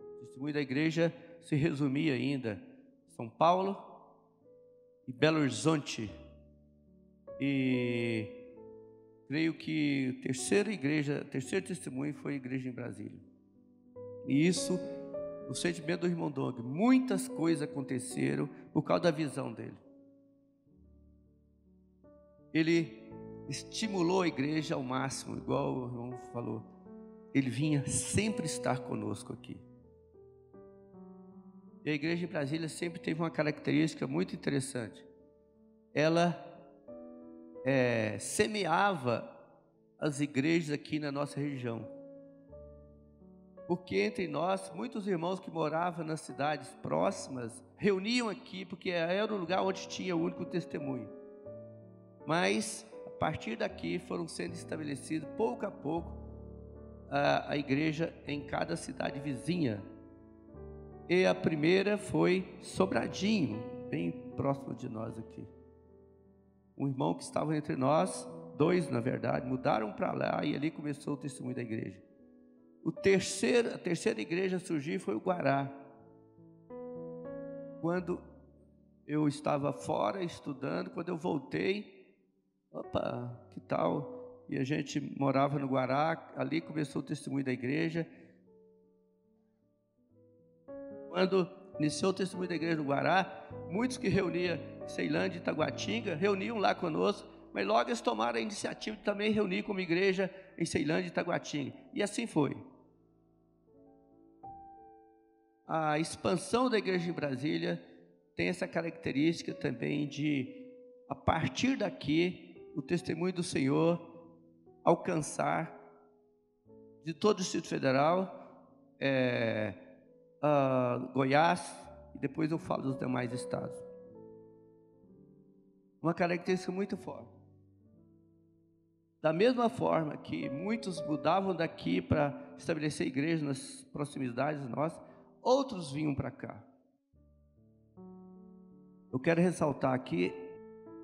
o testemunho da igreja se resumia ainda São Paulo e Belo Horizonte, e creio que o terceiro testemunho foi a igreja em Brasília. E isso, o sentimento do irmão Dong, muitas coisas aconteceram por causa da visão dele. Ele estimulou a igreja ao máximo, igual o irmão falou. Ele vinha sempre estar conosco aqui. E a igreja em Brasília sempre teve uma característica muito interessante. Ela semeava as igrejas aqui na nossa região. Porque entre nós, muitos irmãos que moravam nas cidades próximas, reuniam aqui, porque era o lugar onde tinha o único testemunho. Mas, a partir daqui, foram sendo estabelecidos, pouco a pouco, a igreja em cada cidade vizinha. E a primeira foi Sobradinho, bem próximo de nós aqui. Um irmão que estava entre nós, dois na verdade, mudaram para lá e ali começou o testemunho da igreja. A terceira igreja a surgir foi o Guará. Quando eu estava fora estudando, quando eu voltei, opa, que tal? E a gente morava no Guará, ali começou o testemunho da igreja. Quando iniciou o testemunho da igreja no Guará, muitos que reuniam em Ceilândia e Itaguatinga, reuniam lá conosco, mas logo eles tomaram a iniciativa de também reunir como igreja em Ceilândia e Itaguatinga. E assim foi. A expansão da igreja em Brasília tem essa característica também de, a partir daqui, o testemunho do Senhor alcançar de todo o Distrito Federal, Goiás, e depois eu falo dos demais estados. Uma característica muito forte. Da mesma forma que muitos mudavam daqui para estabelecer igrejas nas proximidades nossas, outros vinham para cá. Eu quero ressaltar aqui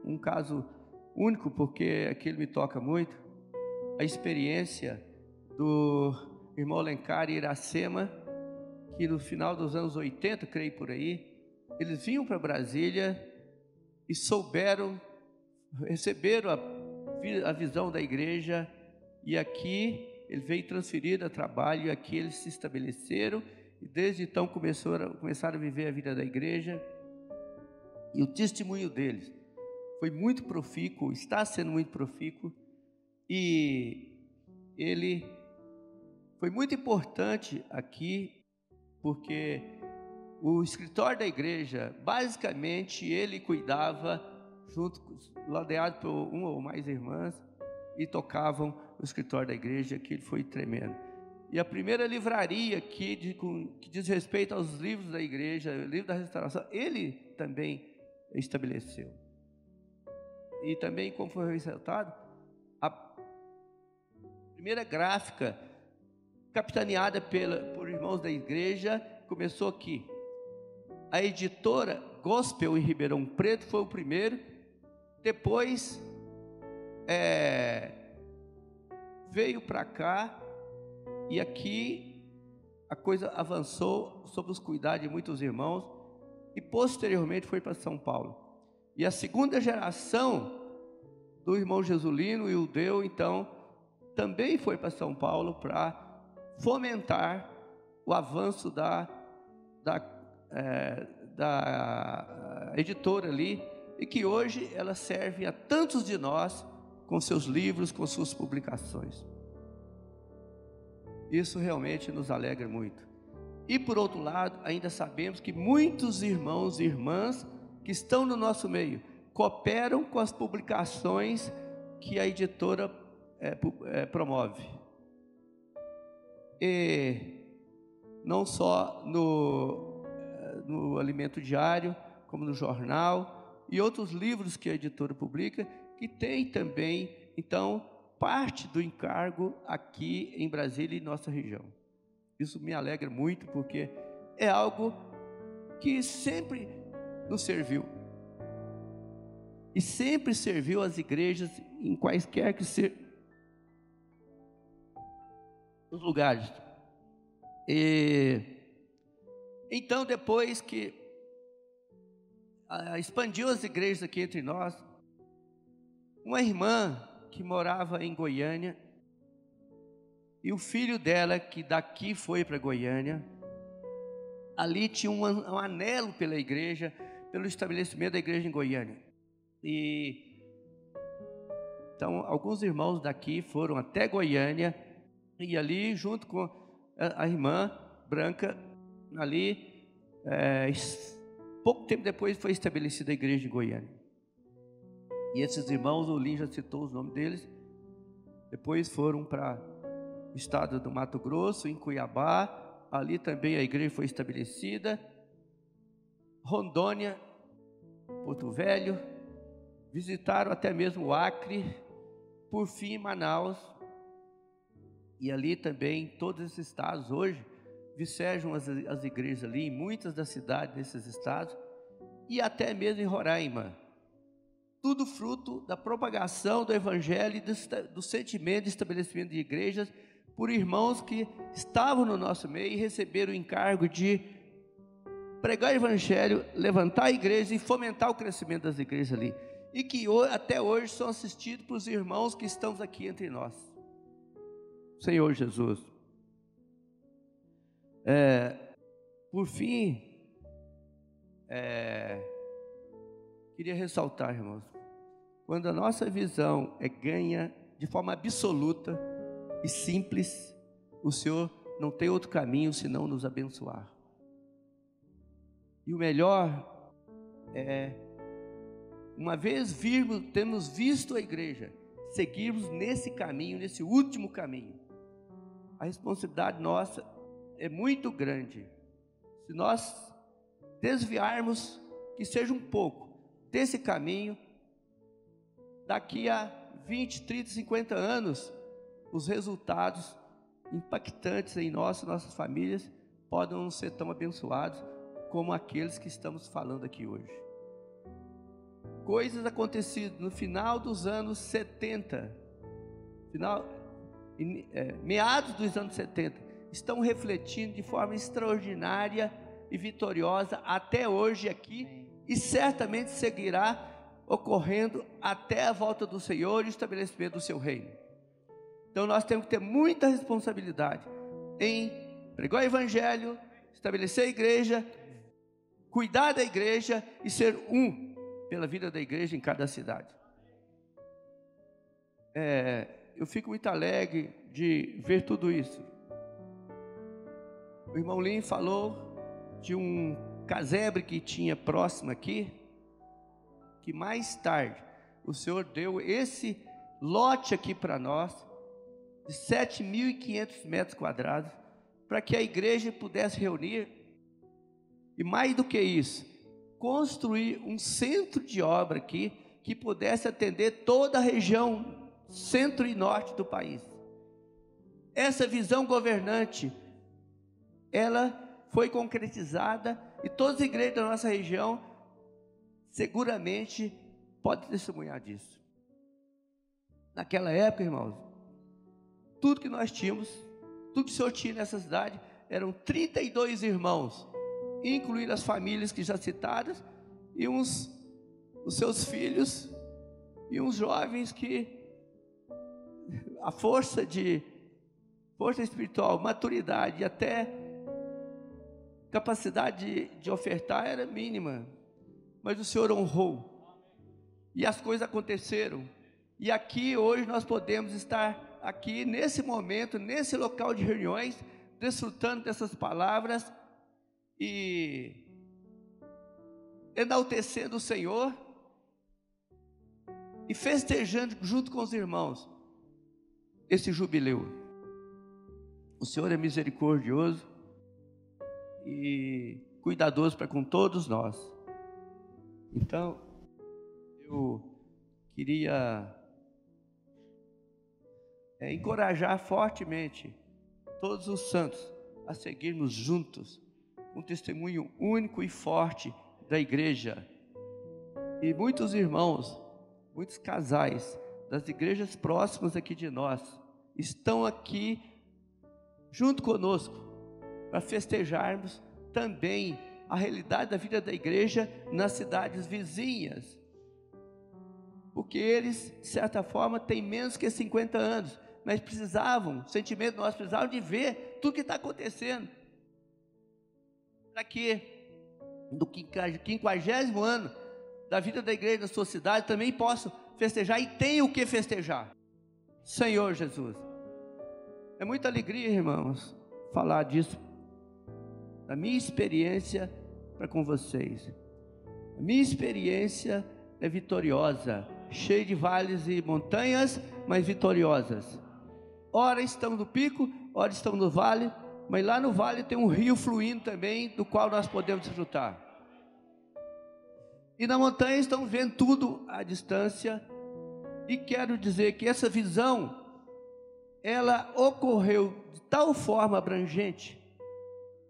um caso único, porque aquilo me toca muito, a experiência do irmão Alencar e Iracema, que no final dos anos 80, creio por aí, eles vinham para Brasília e receberam a visão da igreja, e aqui ele veio transferido a trabalho, e aqui eles se estabeleceram, e desde então começaram a viver a vida da igreja, e o testemunho deles foi muito profícuo, está sendo muito profícuo, e ele foi muito importante aqui, porque o escritório da igreja, basicamente, ele cuidava, ladeado por uma ou mais irmãs, e tocavam o escritório da igreja, que ele foi tremendo. E a primeira livraria aqui, que diz respeito aos livros da igreja, o livro da restauração, ele também estabeleceu. E também, como foi ressaltado, a primeira gráfica, capitaneada por irmãos da igreja, começou aqui. A editora Gospel em Ribeirão Preto foi o primeiro. Depois veio para cá, e aqui a coisa avançou sob os cuidados de muitos irmãos, e posteriormente foi para São Paulo. E a segunda geração do irmão Jesulino e o Deu, então, também foi para São Paulo para fomentar o avanço da editora ali, e que hoje ela serve a tantos de nós com seus livros, com suas publicações. Isso realmente nos alegra muito. E por outro lado, ainda sabemos que muitos irmãos e irmãs que estão no nosso meio cooperam com as publicações que a editora promove. E não só no Alimento Diário, como no jornal e outros livros que a editora publica, que tem também, então, parte do encargo aqui em Brasília e nossa região. Isso me alegra muito, porque é algo que sempre nos serviu. E sempre serviu às igrejas em quaisquer que sejam os lugares. Então, depois que expandiu as igrejas aqui entre nós, uma irmã que morava em Goiânia, e o filho dela, que daqui foi para Goiânia, ali tinha um anelo pela igreja, pelo estabelecimento da igreja em Goiânia. E então alguns irmãos daqui foram até Goiânia, e ali junto com a irmã Branca, ali pouco tempo depois foi estabelecida a igreja em Goiânia. E esses irmãos, o Lin já citou os nomes deles, depois foram para o estado do Mato Grosso, em Cuiabá, ali também a igreja foi estabelecida. Rondônia, Porto Velho, visitaram até mesmo o Acre, por fim Manaus, e ali também, todos esses estados hoje, vicejam as igrejas ali, em muitas das cidades desses estados, e até mesmo em Roraima. Tudo fruto da propagação do evangelho e do sentimento de estabelecimento de igrejas por irmãos que estavam no nosso meio e receberam o encargo de pregar o evangelho, levantar a igreja e fomentar o crescimento das igrejas ali. E que até hoje são assistidos pelos irmãos que estamos aqui entre nós. Senhor Jesus. Por fim, queria ressaltar, irmãos, quando a nossa visão é ganha de forma absoluta e simples, o Senhor não tem outro caminho senão nos abençoar. E o melhor é, uma vez temos visto a igreja, seguirmos nesse caminho, nesse último caminho. A responsabilidade nossa é muito grande. Se nós desviarmos, que seja um pouco desse caminho, daqui a 20, 30, 50 anos, os resultados impactantes em nossas famílias podem não ser tão abençoados como aqueles que estamos falando aqui hoje. Coisas acontecidas no final dos anos 70, meados dos anos 70, estão refletindo de forma extraordinária e vitoriosa até hoje aqui, e certamente seguirá ocorrendo até a volta do Senhor e o estabelecimento do seu reino. Então nós temos que ter muita responsabilidade em pregar o evangelho, estabelecer a igreja, cuidar da igreja e ser pela vida da igreja em cada cidade. Eu fico muito alegre de ver tudo isso. O irmão Lin falou de um casebre que tinha próximo aqui, que mais tarde o Senhor deu esse lote aqui para nós, de 7.500 metros quadrados, para que a igreja pudesse reunir, e mais do que isso, construir um centro de obra aqui, que pudesse atender toda a região centro e norte do país. Essa visão governante, ela foi concretizada, e todas as igrejas da nossa região seguramente podem testemunhar disso. Naquela época, irmãos, tudo que nós tínhamos, tudo que o Senhor tinha nessa cidade, eram 32 irmãos, incluindo as famílias que já citadas, e os seus filhos, e uns jovens que a força espiritual, maturidade e até capacidade de ofertar era mínima, mas o Senhor honrou, e as coisas aconteceram, e aqui hoje nós podemos estar aqui nesse momento, nesse local de reuniões, desfrutando dessas palavras e enaltecendo o Senhor e festejando junto com os irmãos esse jubileu. O Senhor é misericordioso e cuidadoso para com todos nós. Então, eu queria encorajar fortemente todos os santos a seguirmos juntos um testemunho único e forte da igreja. E muitos irmãos, muitos casais das igrejas próximas aqui de nós estão aqui junto conosco para festejarmos também a realidade da vida da igreja nas cidades vizinhas. porque eles, de certa forma, têm menos que 50 anos, mas precisavam, o sentimento nosso, precisavam de ver tudo que está acontecendo, para que no 50º ano da vida da igreja da sua cidade também possam festejar e tenham o que festejar. Senhor Jesus, é muita alegria, irmãos, falar disso, da minha experiência para com vocês. A minha experiência é vitoriosa, cheia de vales e montanhas, mas vitoriosas. Ora estamos no pico, ora estamos no vale, mas lá no vale tem um rio fluindo também, do qual nós podemos desfrutar. E na montanha estamos vendo tudo à distância, e quero dizer que essa visão, ela ocorreu de tal forma abrangente,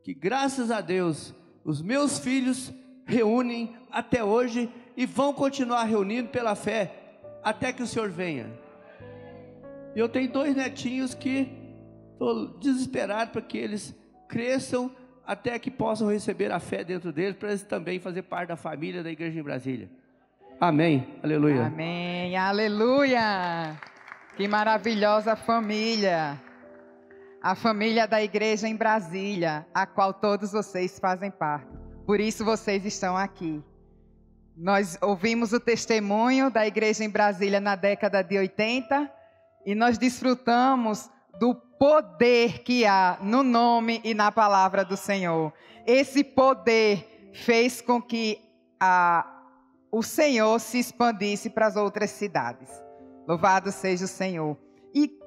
que graças a Deus, os meus filhos reúnem até hoje, e vão continuar reunindo pela fé, até que o Senhor venha. E eu tenho 2 netinhos que estou desesperado para que eles cresçam, até que possam receber a fé dentro deles, para eles também fazer parte da família da igreja em Brasília. Amém, aleluia. Amém, aleluia. Que maravilhosa família. A família da igreja em Brasília, a qual todos vocês fazem parte. Por isso vocês estão aqui. Nós ouvimos o testemunho da igreja em Brasília na década de 80 e nós desfrutamos do poder que há no nome e na palavra do Senhor. Esse poder fez com que o Senhor se expandisse para as outras cidades. Louvado seja o Senhor. E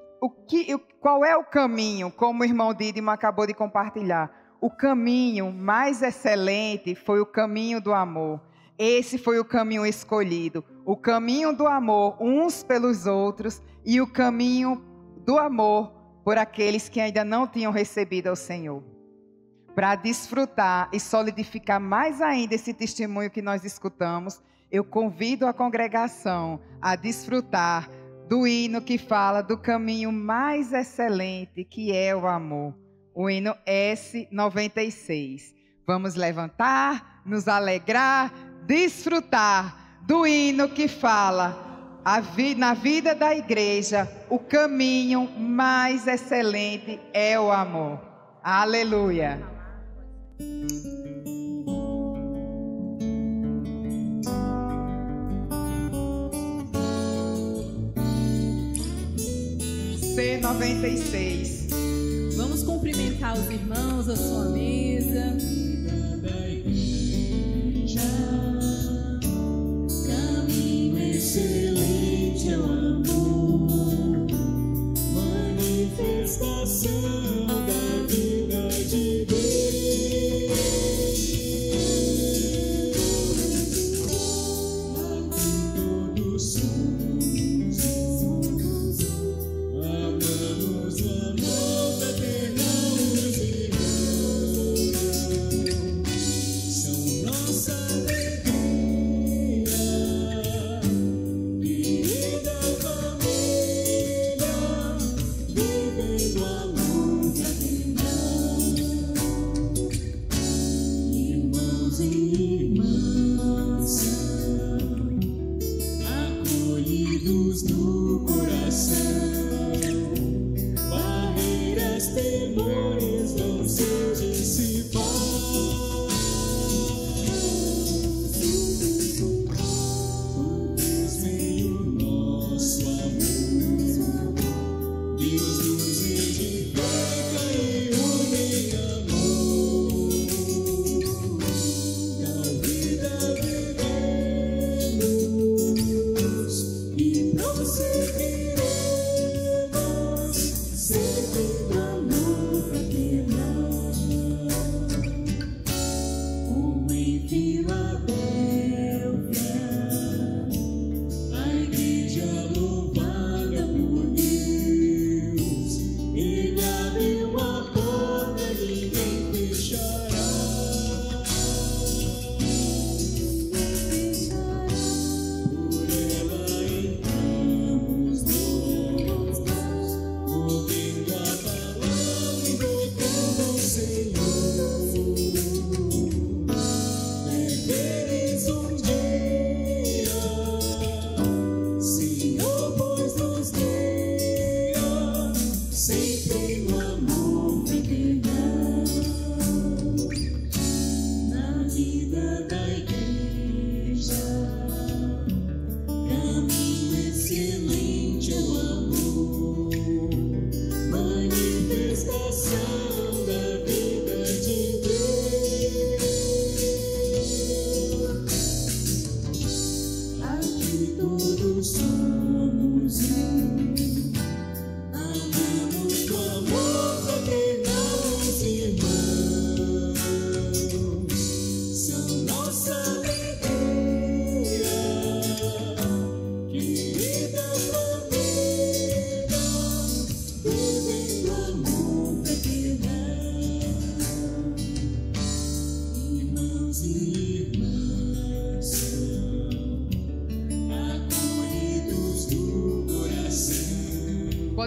qual é o caminho? Como o irmão Dídimo acabou de compartilhar, o caminho mais excelente foi o caminho do amor. Esse foi o caminho escolhido, o caminho do amor uns pelos outros e o caminho do amor por aqueles que ainda não tinham recebido ao Senhor. Para desfrutar e solidificar mais ainda esse testemunho que nós escutamos, eu convido a congregação a desfrutar do hino que fala do caminho mais excelente, que é o amor. O hino S96. Vamos levantar, nos alegrar, desfrutar do hino que fala na vida da igreja, o caminho mais excelente é o amor. Aleluia. C96. Vamos cumprimentar os irmãos, a sua mesa. Caminho excelente é o amor, manifestação da vida de Deus. Aqui todos somos, amamos amor eternos irmãos, são nossa alegria, querida família, vivendo amor fraternal, irmãos e irmãs são acolhidos no coração, barreiras, temores vão se dissipar. Pois vem o nosso amor, Deus nos edifica e une em amor. Tal vida vivemos e prosseguiremos, servindo amor para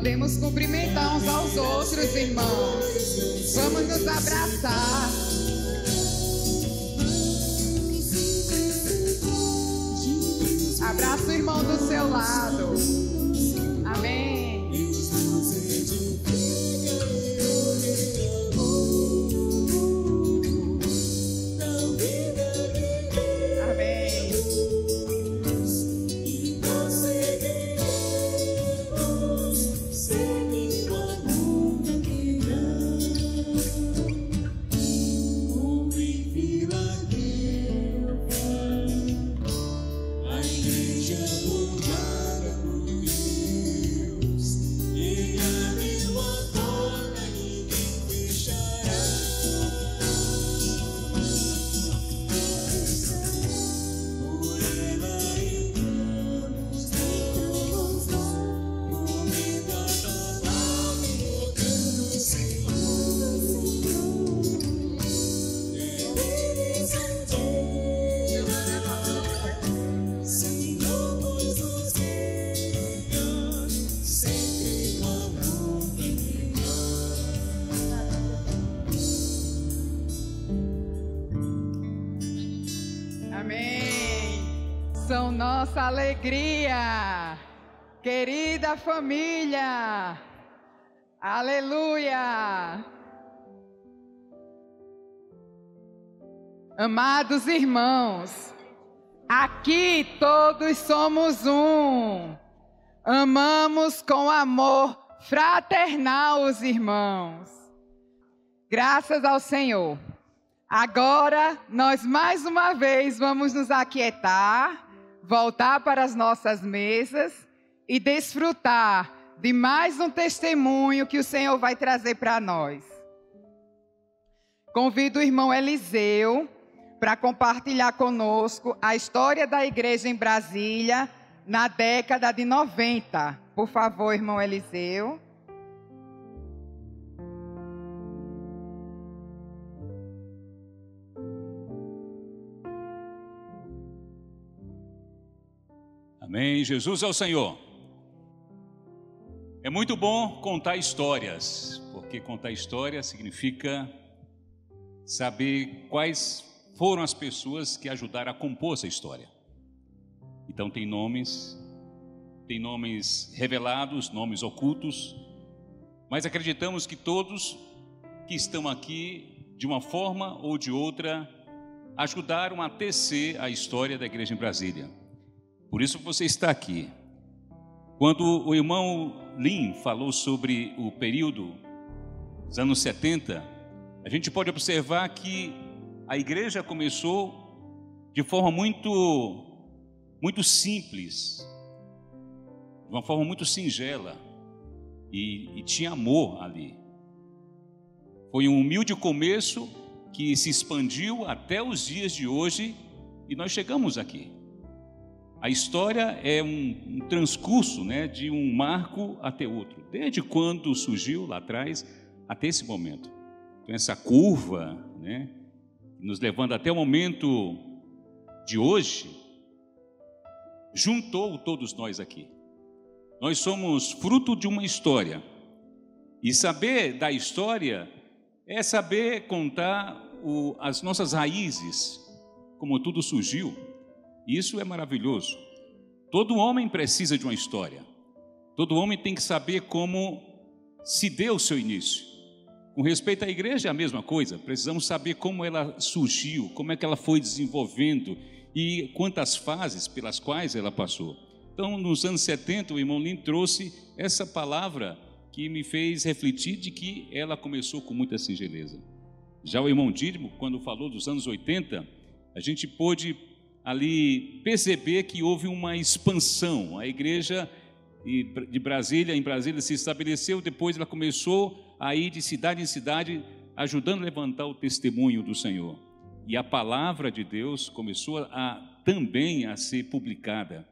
Podemos cumprimentar uns aos outros, irmãos. Vamos nos abraçar. Abraça o irmão do seu lado. Amém. São nossa alegria, querida família, aleluia. Amados irmãos, aqui todos somos um, amamos com amor fraternal os irmãos, graças ao Senhor. Agora, nós mais uma vez vamos nos aquietar, voltar para as nossas mesas e desfrutar de mais um testemunho que o Senhor vai trazer para nós. Convido o irmão Eliseu para compartilhar conosco a história da igreja em Brasília na década de 90. Por favor, irmão Eliseu. Amém. Jesus é o Senhor. É muito bom contar histórias, porque contar história significa saber quais foram as pessoas que ajudaram a compor essa história. Então tem nomes revelados, nomes ocultos, mas acreditamos que todos que estão aqui, de uma forma ou de outra, ajudaram a tecer a história da igreja em Brasília. Por isso você está aqui. Quando o irmão Lin falou sobre o período dos anos 70, a gente pode observar que a igreja começou de forma muito simples, de uma forma muito singela, e tinha amor ali. Foi um humilde começo que se expandiu até os dias de hoje, e nós chegamos aqui. A história é um transcurso, né, de um marco até outro, desde quando surgiu lá atrás até esse momento. Então essa curva, né, nos levando até o momento de hoje, juntou todos nós aqui. Nós somos fruto de uma história, e saber da história é saber contar as nossas raízes, como tudo surgiu. Isso é maravilhoso. Todo homem precisa de uma história. Todo homem tem que saber como se deu o seu início. Com respeito à igreja é a mesma coisa. Precisamos saber como ela surgiu, como é que ela foi desenvolvendo e quantas fases pelas quais ela passou. Então, nos anos 70, o irmão Lin trouxe essa palavra que me fez refletir de que ela começou com muita singeleza. Já o irmão Dídimo, quando falou dos anos 80, a gente pôde ali perceber que houve uma expansão. A igreja de Brasília, em Brasília se estabeleceu, depois ela começou a ir de cidade em cidade, ajudando a levantar o testemunho do Senhor. E a palavra de Deus começou também a ser publicada,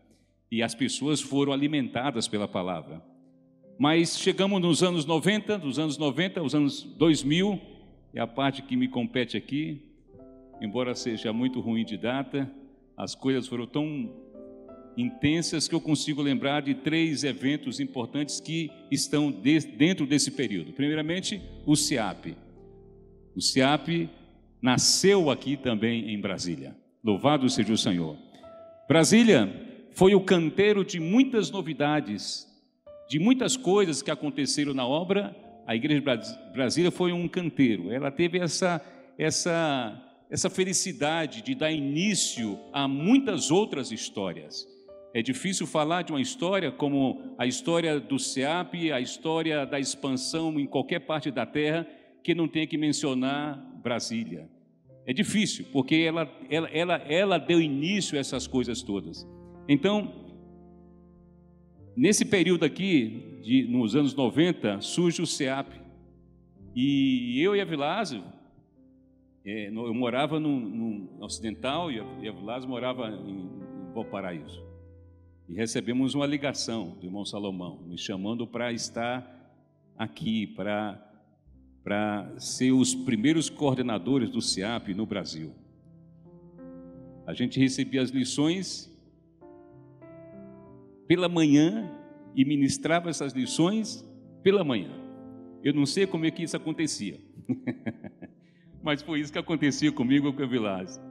e as pessoas foram alimentadas pela palavra. Mas chegamos nos anos 90, dos anos 90 aos anos 2000, é a parte que me compete aqui, embora seja muito ruim de data. As coisas foram tão intensas que eu consigo lembrar de 3 eventos importantes que estão dentro desse período. Primeiramente, o SEAP. O SEAP nasceu aqui também em Brasília. Louvado seja o Senhor. Brasília foi o canteiro de muitas novidades, de muitas coisas que aconteceram na obra. A Igreja de Brasília foi um canteiro. Ela teve essa felicidade de dar início a muitas outras histórias. É difícil falar de uma história como a história do SEAP, a história da expansão em qualquer parte da terra, que não tenha que mencionar Brasília. É difícil, porque ela deu início a essas coisas todas. Então, nesse período aqui, nos anos 90, surge o SEAP. E eu e a Vilásio, eu morava no Ocidental e a Vilásio morava em Valparaíso. E recebemos uma ligação do irmão Salomão, nos chamando para estar aqui, para ser os primeiros coordenadores do SEAP no Brasil. A gente recebia as lições pela manhã e ministrava essas lições pela manhã. Eu não sei como é que isso acontecia, mas foi isso que acontecia comigo com a Vilásio.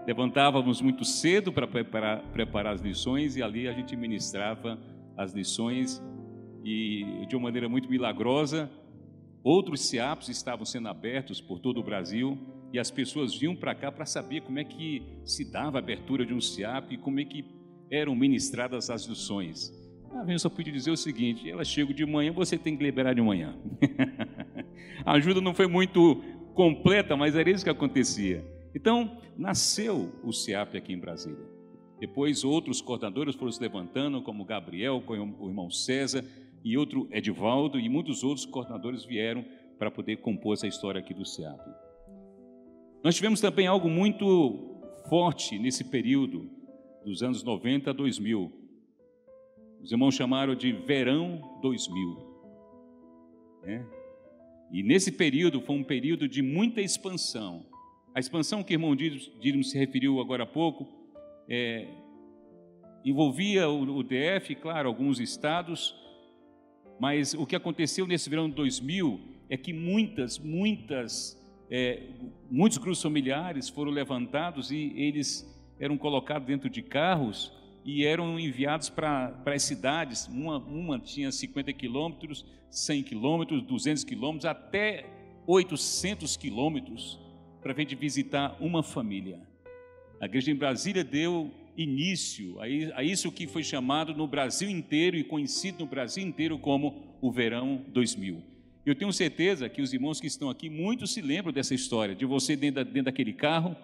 Levantávamos muito cedo para preparar as lições e ali a gente ministrava as lições e de uma maneira muito milagrosa, outros SEAPs estavam sendo abertos por todo o Brasil e as pessoas vinham para cá para saber como é que se dava a abertura de um SEAP e como é que eram ministradas as lições. A gente só podia dizer o seguinte: ela chega de manhã, você tem que liberar de manhã. A ajuda não foi muito completa, mas era isso que acontecia. Então, nasceu o SEAP aqui em Brasília. Depois, outros coordenadores foram se levantando, como Gabriel, como o irmão César, e outro Edivaldo, e muitos outros coordenadores vieram para poder compor essa história aqui do SEAP. Nós tivemos também algo muito forte nesse período, dos anos 90 a 2000. Os irmãos chamaram de Verão 2000. E nesse período foi um período de muita expansão. A expansão que o irmão Dídimo se referiu agora há pouco envolvia o DF, claro, alguns estados, mas o que aconteceu nesse verão de 2000 é que muitos grupos familiares foram levantados e eles eram colocados dentro de carros e eram enviados para as cidades. Uma tinha 50 quilômetros, 100 quilômetros, 200 quilômetros, até 800 quilômetros, para vir de visitar uma família. A igreja em Brasília deu início a isso que foi chamado no Brasil inteiro e conhecido no Brasil inteiro como o Verão 2000. Eu tenho certeza que os irmãos que estão aqui, muitos se lembram dessa história, de você dentro daquele carro,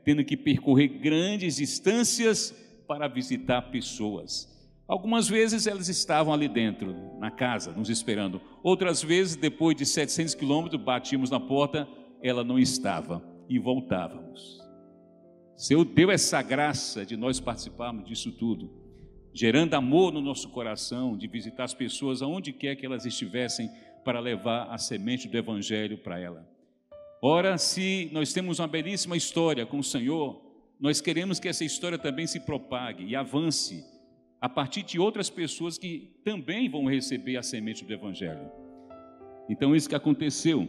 tendo que percorrer grandes distâncias para visitar pessoas. Algumas vezes elas estavam ali dentro, na casa, nos esperando. Outras vezes, depois de 700 quilômetros, batíamos na porta, ela não estava e voltávamos. O Senhor deu essa graça de nós participarmos disso tudo, gerando amor no nosso coração, de visitar as pessoas aonde quer que elas estivessem, para levar a semente do Evangelho para ela. Ora, se nós temos uma belíssima história com o Senhor, nós queremos que essa história também se propague e avance a partir de outras pessoas que também vão receber a semente do Evangelho. Então, isso que aconteceu.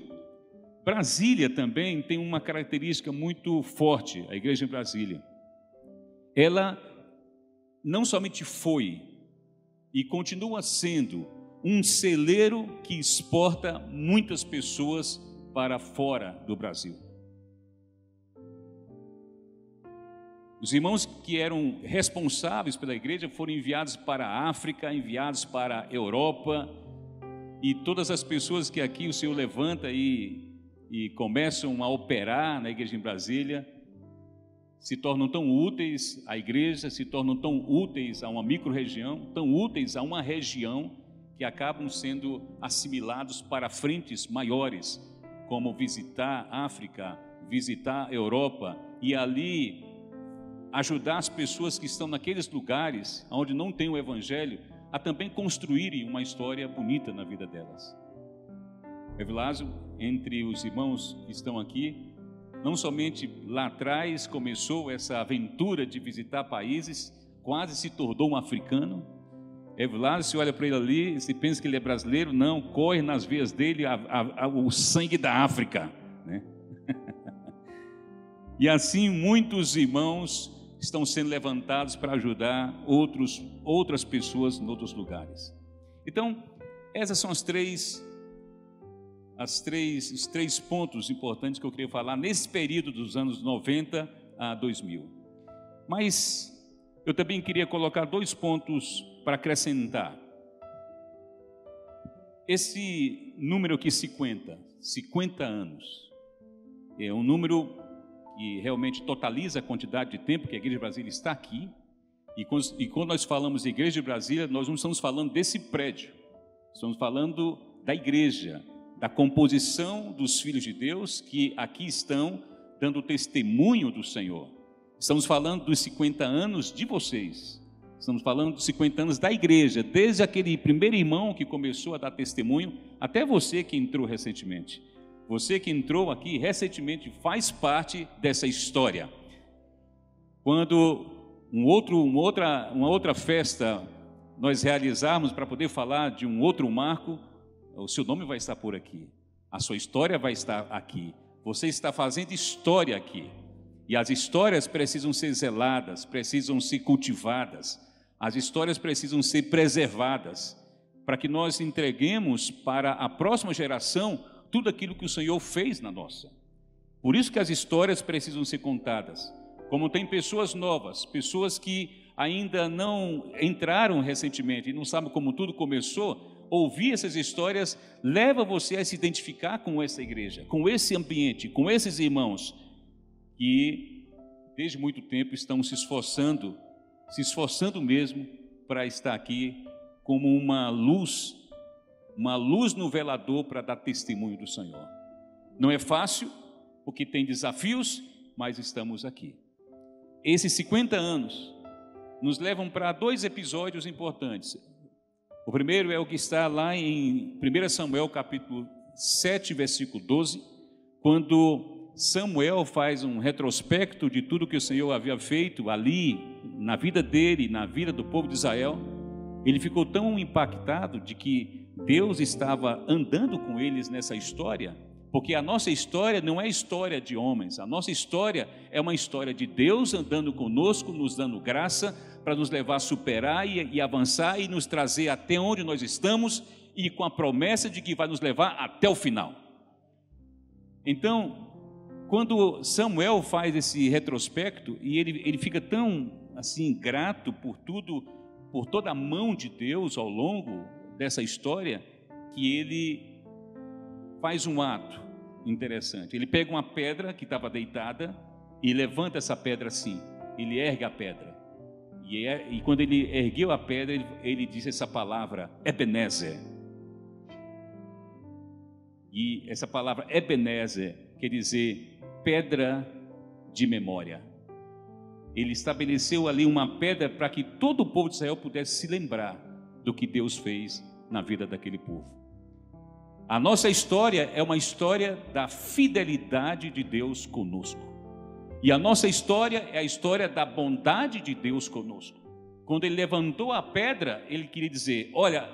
Brasília também tem uma característica muito forte, a igreja em Brasília. Ela não somente foi e continua sendo um celeiro que exporta muitas pessoas para fora do Brasil. Os irmãos que eram responsáveis pela igreja foram enviados para a África, enviados para a Europa, e todas as pessoas que aqui o Senhor levanta e começam a operar na igreja em Brasília, se tornam tão úteis à igreja, se tornam tão úteis a uma micro-região, tão úteis a uma região, que acabam sendo assimilados para frentes maiores, como visitar a África, visitar a Europa, e ali ajudar as pessoas que estão naqueles lugares onde não tem o Evangelho, a também construírem uma história bonita na vida delas. Evilásio, entre os irmãos que estão aqui, não somente lá atrás começou essa aventura de visitar países, quase se tornou um africano. Evlásio, você olha para ele ali, você pensa que ele é brasileiro, não, corre nas veias dele o sangue da África, né? E assim muitos irmãos estão sendo levantados para ajudar outras pessoas em outros lugares. Então, essas são os três pontos importantes que eu queria falar nesse período dos anos 90 a 2000. Mas eu também queria colocar 2 pontos para acrescentar. Esse número aqui, 50 anos, é um número que realmente totaliza a quantidade de tempo que a Igreja de Brasília está aqui. E quando nós falamos de Igreja de Brasília, nós não estamos falando desse prédio, estamos falando da igreja, da composição dos filhos de Deus que aqui estão dando testemunho do Senhor. Estamos falando dos 50 anos de vocês, estamos falando dos 50 anos da igreja, desde aquele primeiro irmão que começou a dar testemunho, até você que entrou recentemente. Você que entrou aqui recentemente faz parte dessa história. Quando uma outra festa nós realizarmos para poder falar de um outro marco, o seu nome vai estar por aqui, a sua história vai estar aqui, você está fazendo história aqui, e as histórias precisam ser zeladas, precisam ser cultivadas, as histórias precisam ser preservadas, para que nós entreguemos para a próxima geração tudo aquilo que o Senhor fez na nossa. Por isso que as histórias precisam ser contadas. Como tem pessoas novas, pessoas que ainda não entraram recentemente e não sabem como tudo começou, ouvir essas histórias leva você a se identificar com essa igreja, com esse ambiente, com esses irmãos que desde muito tempo estão se esforçando mesmo para estar aqui como uma luz no velador para dar testemunho do Senhor. Não é fácil, porque tem desafios, mas estamos aqui. Esses 50 anos nos levam para 2 episódios importantes. O primeiro é o que está lá em 1 Samuel capítulo 7, versículo 12, quando Samuel faz um retrospecto de tudo que o Senhor havia feito ali, na vida dele, na vida do povo de Israel. Ele ficou tão impactado de que Deus estava andando com eles nessa história, porque a nossa história não é história de homens, a nossa história é uma história de Deus andando conosco, nos dando graça para nos levar a superar e avançar e nos trazer até onde nós estamos e com a promessa de que vai nos levar até o final. Então, quando Samuel faz esse retrospecto e ele fica tão assim grato por tudo, por toda a mão de Deus ao longo dessa história, que ele faz um ato interessante. Ele pega uma pedra que estava deitada e levanta essa pedra assim, ele ergue a pedra, e quando ele ergueu a pedra, ele disse essa palavra, Ebenezer. E essa palavra Ebenezer quer dizer pedra de memória. Ele estabeleceu ali uma pedra para que todo o povo de Israel pudesse se lembrar do que Deus fez na vida daquele povo. A nossa história é uma história da fidelidade de Deus conosco. E a nossa história é a história da bondade de Deus conosco. Quando ele levantou a pedra, ele queria dizer, olha,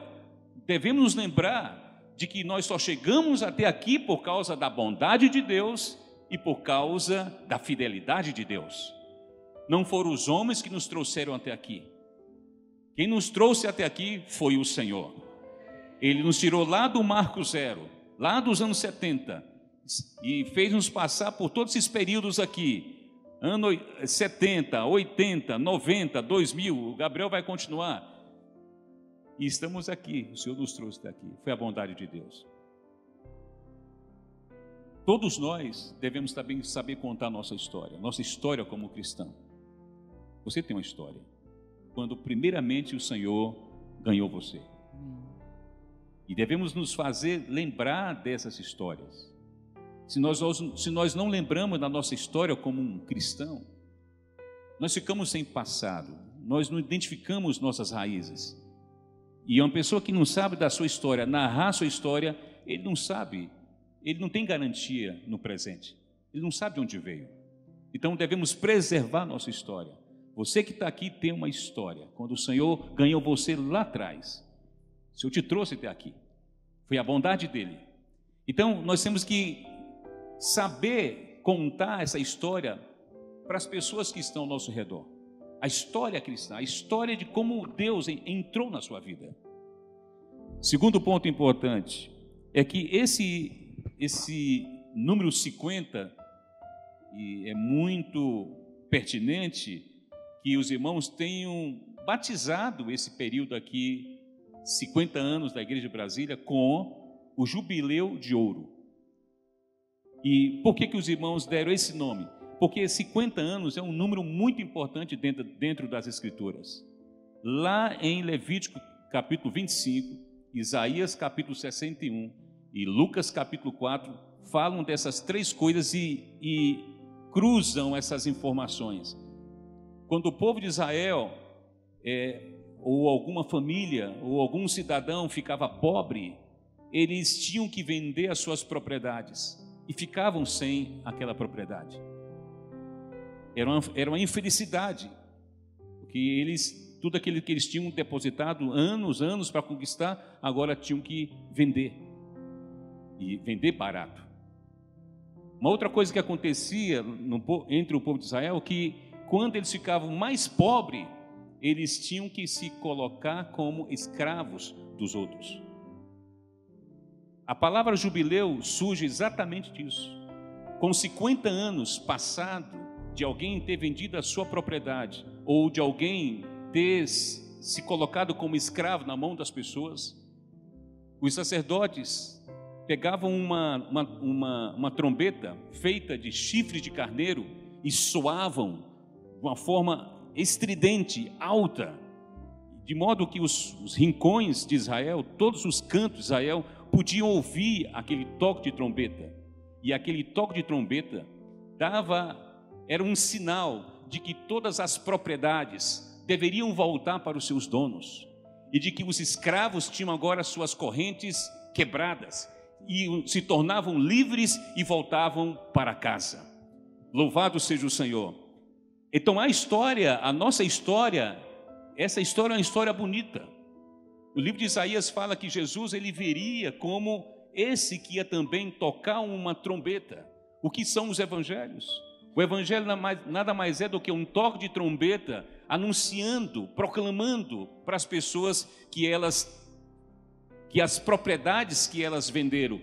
devemos nos lembrar de que nós só chegamos até aqui por causa da bondade de Deus e por causa da fidelidade de Deus. Não foram os homens que nos trouxeram até aqui. Quem nos trouxe até aqui foi o Senhor. Ele nos tirou lá do marco zero, lá dos anos 70, e fez-nos passar por todos esses períodos aqui, ano 70, 80, 90, 2000, o Gabriel vai continuar. E estamos aqui, o Senhor nos trouxe até aqui, foi a bondade de Deus. Todos nós devemos também saber contar a nossa história como cristão. Você tem uma história, quando primeiramente o Senhor ganhou você. E devemos nos fazer lembrar dessas histórias. Se nós não lembramos da nossa história como um cristão, nós ficamos sem passado, nós não identificamos nossas raízes. E uma pessoa que não sabe da sua história, narrar a sua história, ele não sabe, ele não tem garantia no presente, ele não sabe de onde veio. Então devemos preservar nossa história. Você que está aqui tem uma história. Quando o Senhor ganhou você lá atrás, o Senhor te trouxe até aqui. Foi a bondade dele. Então, nós temos que saber contar essa história para as pessoas que estão ao nosso redor. A história cristã, a história de como Deus entrou na sua vida. Segundo ponto importante é que esse número 50 e é muito pertinente que os irmãos tenham batizado esse período aqui, 50 anos da Igreja de Brasília, com o Jubileu de Ouro. E por que os irmãos deram esse nome? Porque 50 anos é um número muito importante dentro das Escrituras. Lá em Levítico capítulo 25, Isaías capítulo 61 e Lucas capítulo 4 falam dessas três coisas e cruzam essas informações. Quando o povo de Israel, ou alguma família, ou algum cidadão ficava pobre, eles tinham que vender as propriedades e ficavam sem aquela propriedade. Era uma infelicidade, porque tudo aquilo que eles tinham depositado anos para conquistar, agora tinham que vender, e vender barato. Uma outra coisa que acontecia entre o povo de Israel é que quando eles ficavam mais pobres, eles tinham que se colocar como escravos dos outros. A palavra jubileu surge exatamente disso. Com 50 anos passado de alguém ter vendido a sua propriedade, ou de alguém ter se colocado como escravo na mão das pessoas, os sacerdotes pegavam uma trombeta feita de chifre de carneiro e soavam de uma forma estridente, alta, de modo que os rincões de Israel, todos os cantos de Israel, podiam ouvir aquele toque de trombeta. E aquele toque de trombeta era um sinal de que todas as propriedades deveriam voltar para os seus donos, e de que os escravos tinham agora suas correntes quebradas, e se tornavam livres e voltavam para casa. Louvado seja o Senhor. Então a nossa história, essa história é uma história bonita. O livro de Isaías fala que Jesus ele viria como esse que ia também tocar uma trombeta. O que são os evangelhos? O evangelho nada mais é do que um toque de trombeta anunciando, proclamando para as pessoas que as propriedades que elas venderam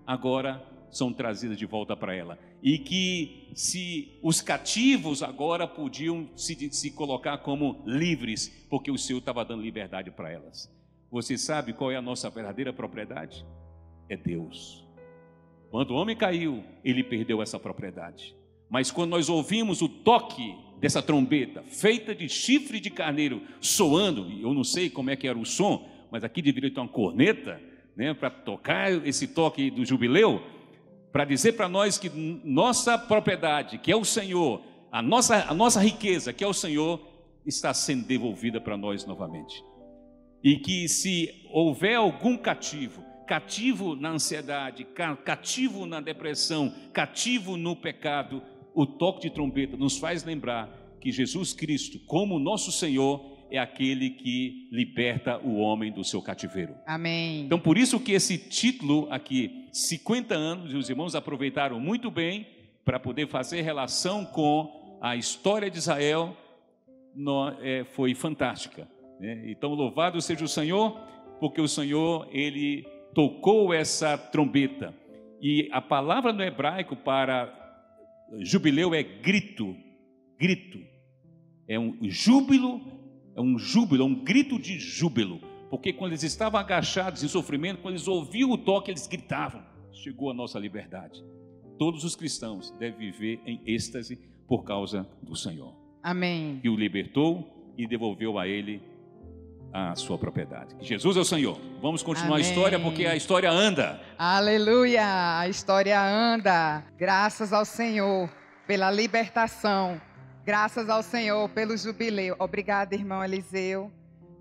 agora são trazidas de volta para ela. E que se os cativos agora podiam se colocar como livres, porque o Senhor estava dando liberdade para elas. Você sabe qual é a nossa verdadeira propriedade? É Deus. Quando o homem caiu, ele perdeu essa propriedade. Mas quando nós ouvimos o toque dessa trombeta, feita de chifre de carneiro, soando, eu não sei como é que era o som, mas aqui deveria ter uma corneta, né, para tocar esse toque do jubileu, para dizer para nós que nossa propriedade, que é o Senhor, a nossa riqueza, que é o Senhor, está sendo devolvida para nós novamente. E que se houver algum cativo na ansiedade, cativo na depressão, cativo no pecado, o toque de trombeta nos faz lembrar que Jesus Cristo, como nosso Senhor, é aquele que liberta o homem do seu cativeiro. Amém. Então, por isso que esse título aqui, 50 anos, e os irmãos aproveitaram muito bem para poder fazer relação com a história de Israel, foi fantástica, né? Então, louvado seja o Senhor, porque o Senhor, Ele tocou essa trombeta. E a palavra no hebraico para jubileu é grito. É um júbilo, é um grito de júbilo. Porque quando eles estavam agachados em sofrimento, quando eles ouviam o toque, eles gritavam: chegou a nossa liberdade. Todos os cristãos devem viver em êxtase por causa do Senhor. Amém. Que o libertou e devolveu a ele a sua propriedade. Jesus é o Senhor. Vamos continuar Amém. A história, porque a história anda. Aleluia, a história anda. Graças ao Senhor pela libertação. Graças ao Senhor pelo jubileu. Obrigada, irmão Eliseu.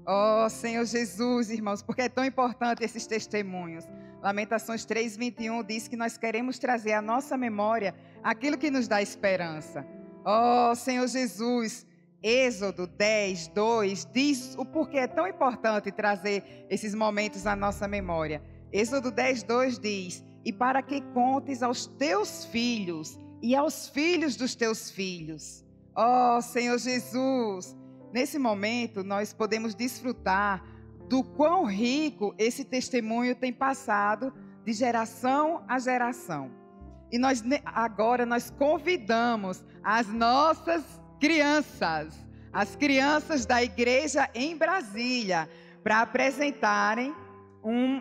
Oh, Senhor Jesus, irmãos, porque é tão importante esses testemunhos. Lamentações 3:21 diz que nós queremos trazer à nossa memória aquilo que nos dá esperança. Oh, Senhor Jesus, Êxodo 10, 2, diz o porquê é tão importante trazer esses momentos à nossa memória. Êxodo 10, 2 diz: e para que contes aos teus filhos e aos filhos dos teus filhos. Oh, Senhor Jesus, nesse momento nós podemos desfrutar do quão rico esse testemunho tem passado de geração a geração. E agora nós convidamos as nossas crianças, as crianças da igreja em Brasília, para apresentarem um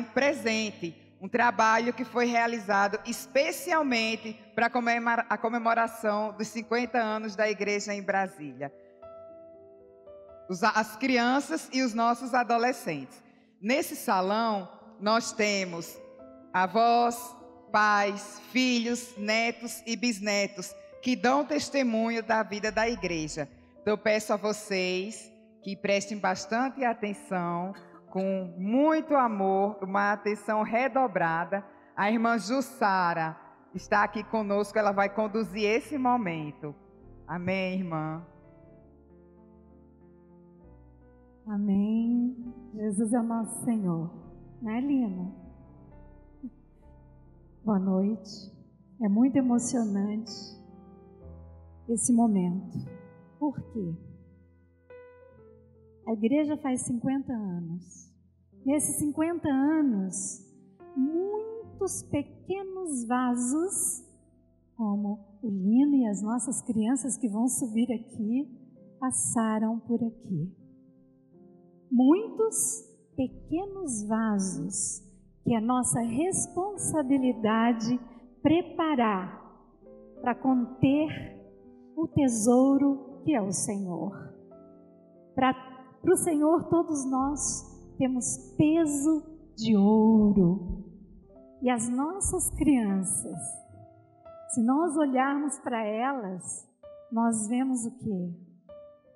presente, um trabalho que foi realizado especialmente para a comemoração dos 50 anos da igreja em Brasília. As crianças e os nossos adolescentes. Nesse salão, nós temos avós, pais, filhos, netos e bisnetos que dão testemunho da vida da igreja. Então, eu peço a vocês que prestem bastante atenção, com muito amor, uma atenção redobrada. A irmã Jussara está aqui conosco, ela vai conduzir esse momento. Amém, irmã? Amém. Jesus é o nosso Senhor. Né, Lina? Boa noite. É muito emocionante esse momento. Por quê? A igreja faz 50 anos. Nesses 50 anos, muitos pequenos vasos, como o Lino e as nossas crianças que vão subir aqui, passaram por aqui. Muitos pequenos vasos que é nossa responsabilidade preparar para conter o tesouro que é o Senhor. Para o Senhor, todos nós temos peso de ouro. E as nossas crianças, se nós olharmos para elas, nós vemos o quê?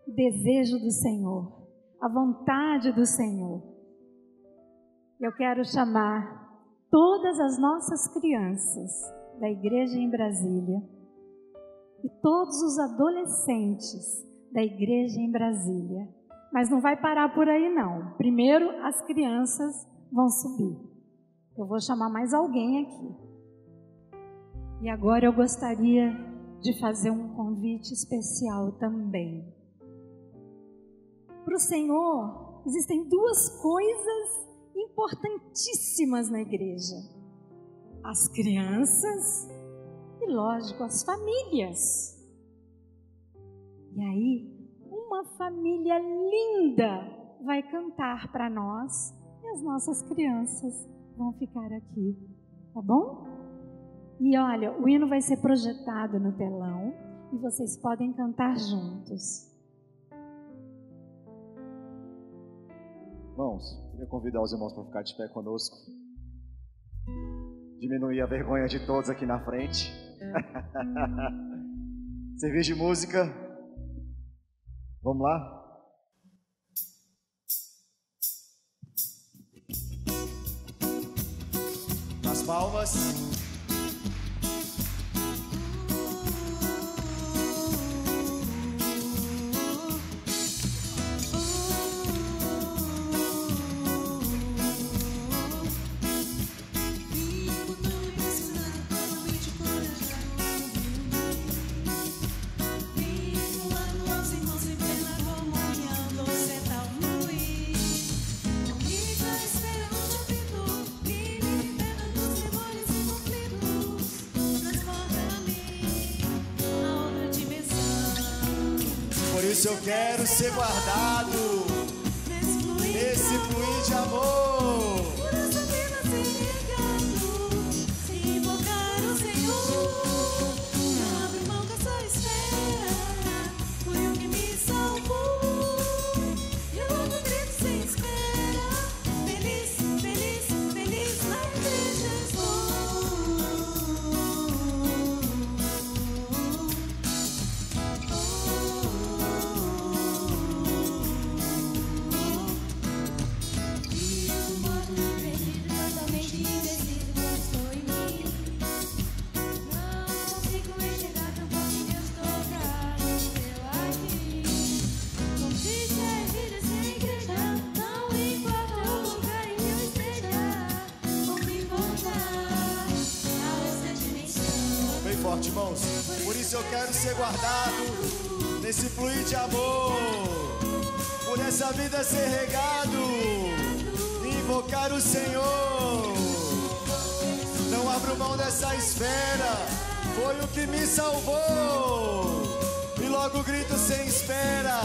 O desejo do Senhor, a vontade do Senhor. Eu quero chamar todas as nossas crianças da igreja em Brasília e todos os adolescentes da igreja em Brasília. Mas não vai parar por aí não. Primeiro as crianças vão subir. Eu vou chamar mais alguém aqui. E agora eu gostaria de fazer um convite especial também. Para o Senhor, existem duas coisas importantíssimas na igreja: as crianças e, lógico, as famílias. E aí, uma família linda vai cantar para nós e as nossas crianças vão ficar aqui, tá bom? E olha, o hino vai ser projetado no telão e vocês podem cantar juntos. Irmãos, queria convidar os irmãos para ficar de pé conosco. Diminuir a vergonha de todos aqui na frente. Serviço de música. Vamos lá? Nas palmas. Por isso eu quero ser guardado nesse fluir de amor. Por essa vida ser negado, se invocar o Senhor, não abre mão que essa espera, foi o que me salvou. E eu louvo grito sem espera, feliz, feliz, feliz na igreja estou. forte, irmãos. Por isso eu quero ser guardado nesse fluir de amor, por essa vida ser regado, invocar o Senhor. Não abro mão dessa esfera, foi o que me salvou. E logo grito sem espera.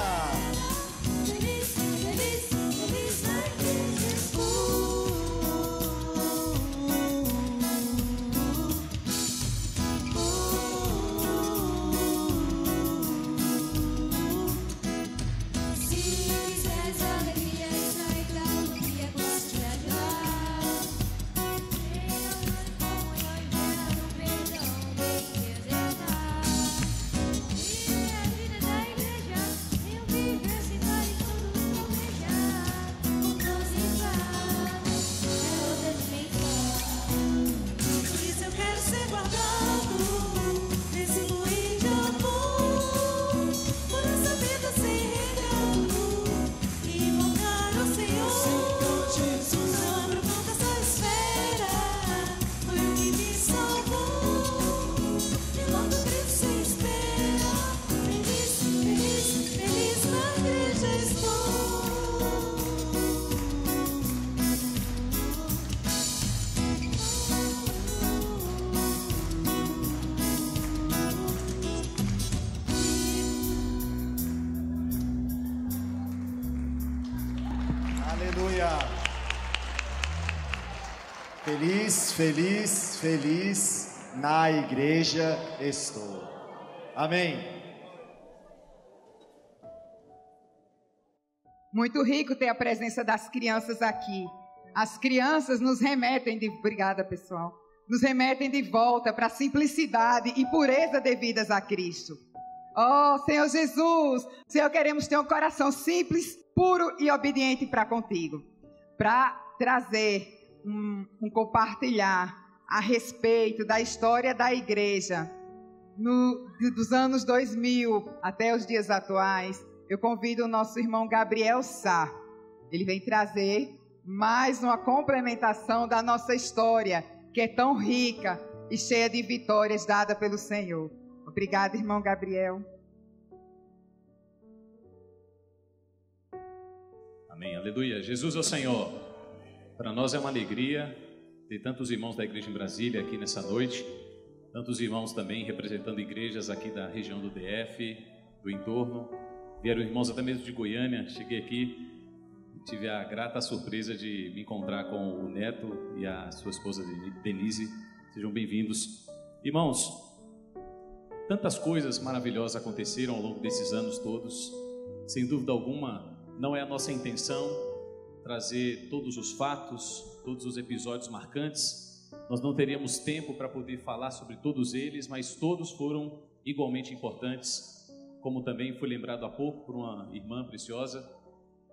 Feliz, feliz, feliz na igreja estou. Amém. Muito rico ter a presença das crianças aqui. As crianças nos remetem de... Obrigada, pessoal. Nos remetem de volta para a simplicidade e pureza devidas a Cristo. Oh, Senhor Jesus, Senhor, queremos ter um coração simples, puro e obediente para contigo. Para trazer um compartilhar a respeito da história da igreja dos anos 2000 até os dias atuais. Eu convido o nosso irmão Gabriel Sá. Ele vem trazer mais uma complementação da nossa história, que é tão rica e cheia de vitórias dada pelo Senhor. Obrigada, irmão Gabriel. Amém, aleluia. Jesus é o Senhor. Para nós é uma alegria ter tantos irmãos da igreja em Brasília aqui nessa noite, tantos irmãos também representando igrejas aqui da região do DF, do entorno. Vieram irmãos até mesmo de Goiânia. Cheguei aqui e tive a grata surpresa de me encontrar com o Neto e a sua esposa Denise. Sejam bem-vindos. Irmãos, tantas coisas maravilhosas aconteceram ao longo desses anos todos. Sem dúvida alguma, não é a nossa intenção trazer todos os fatos, todos os episódios marcantes. Nós não teríamos tempo para poder falar sobre todos eles, mas todos foram igualmente importantes, como também foi lembrado há pouco por uma irmã preciosa.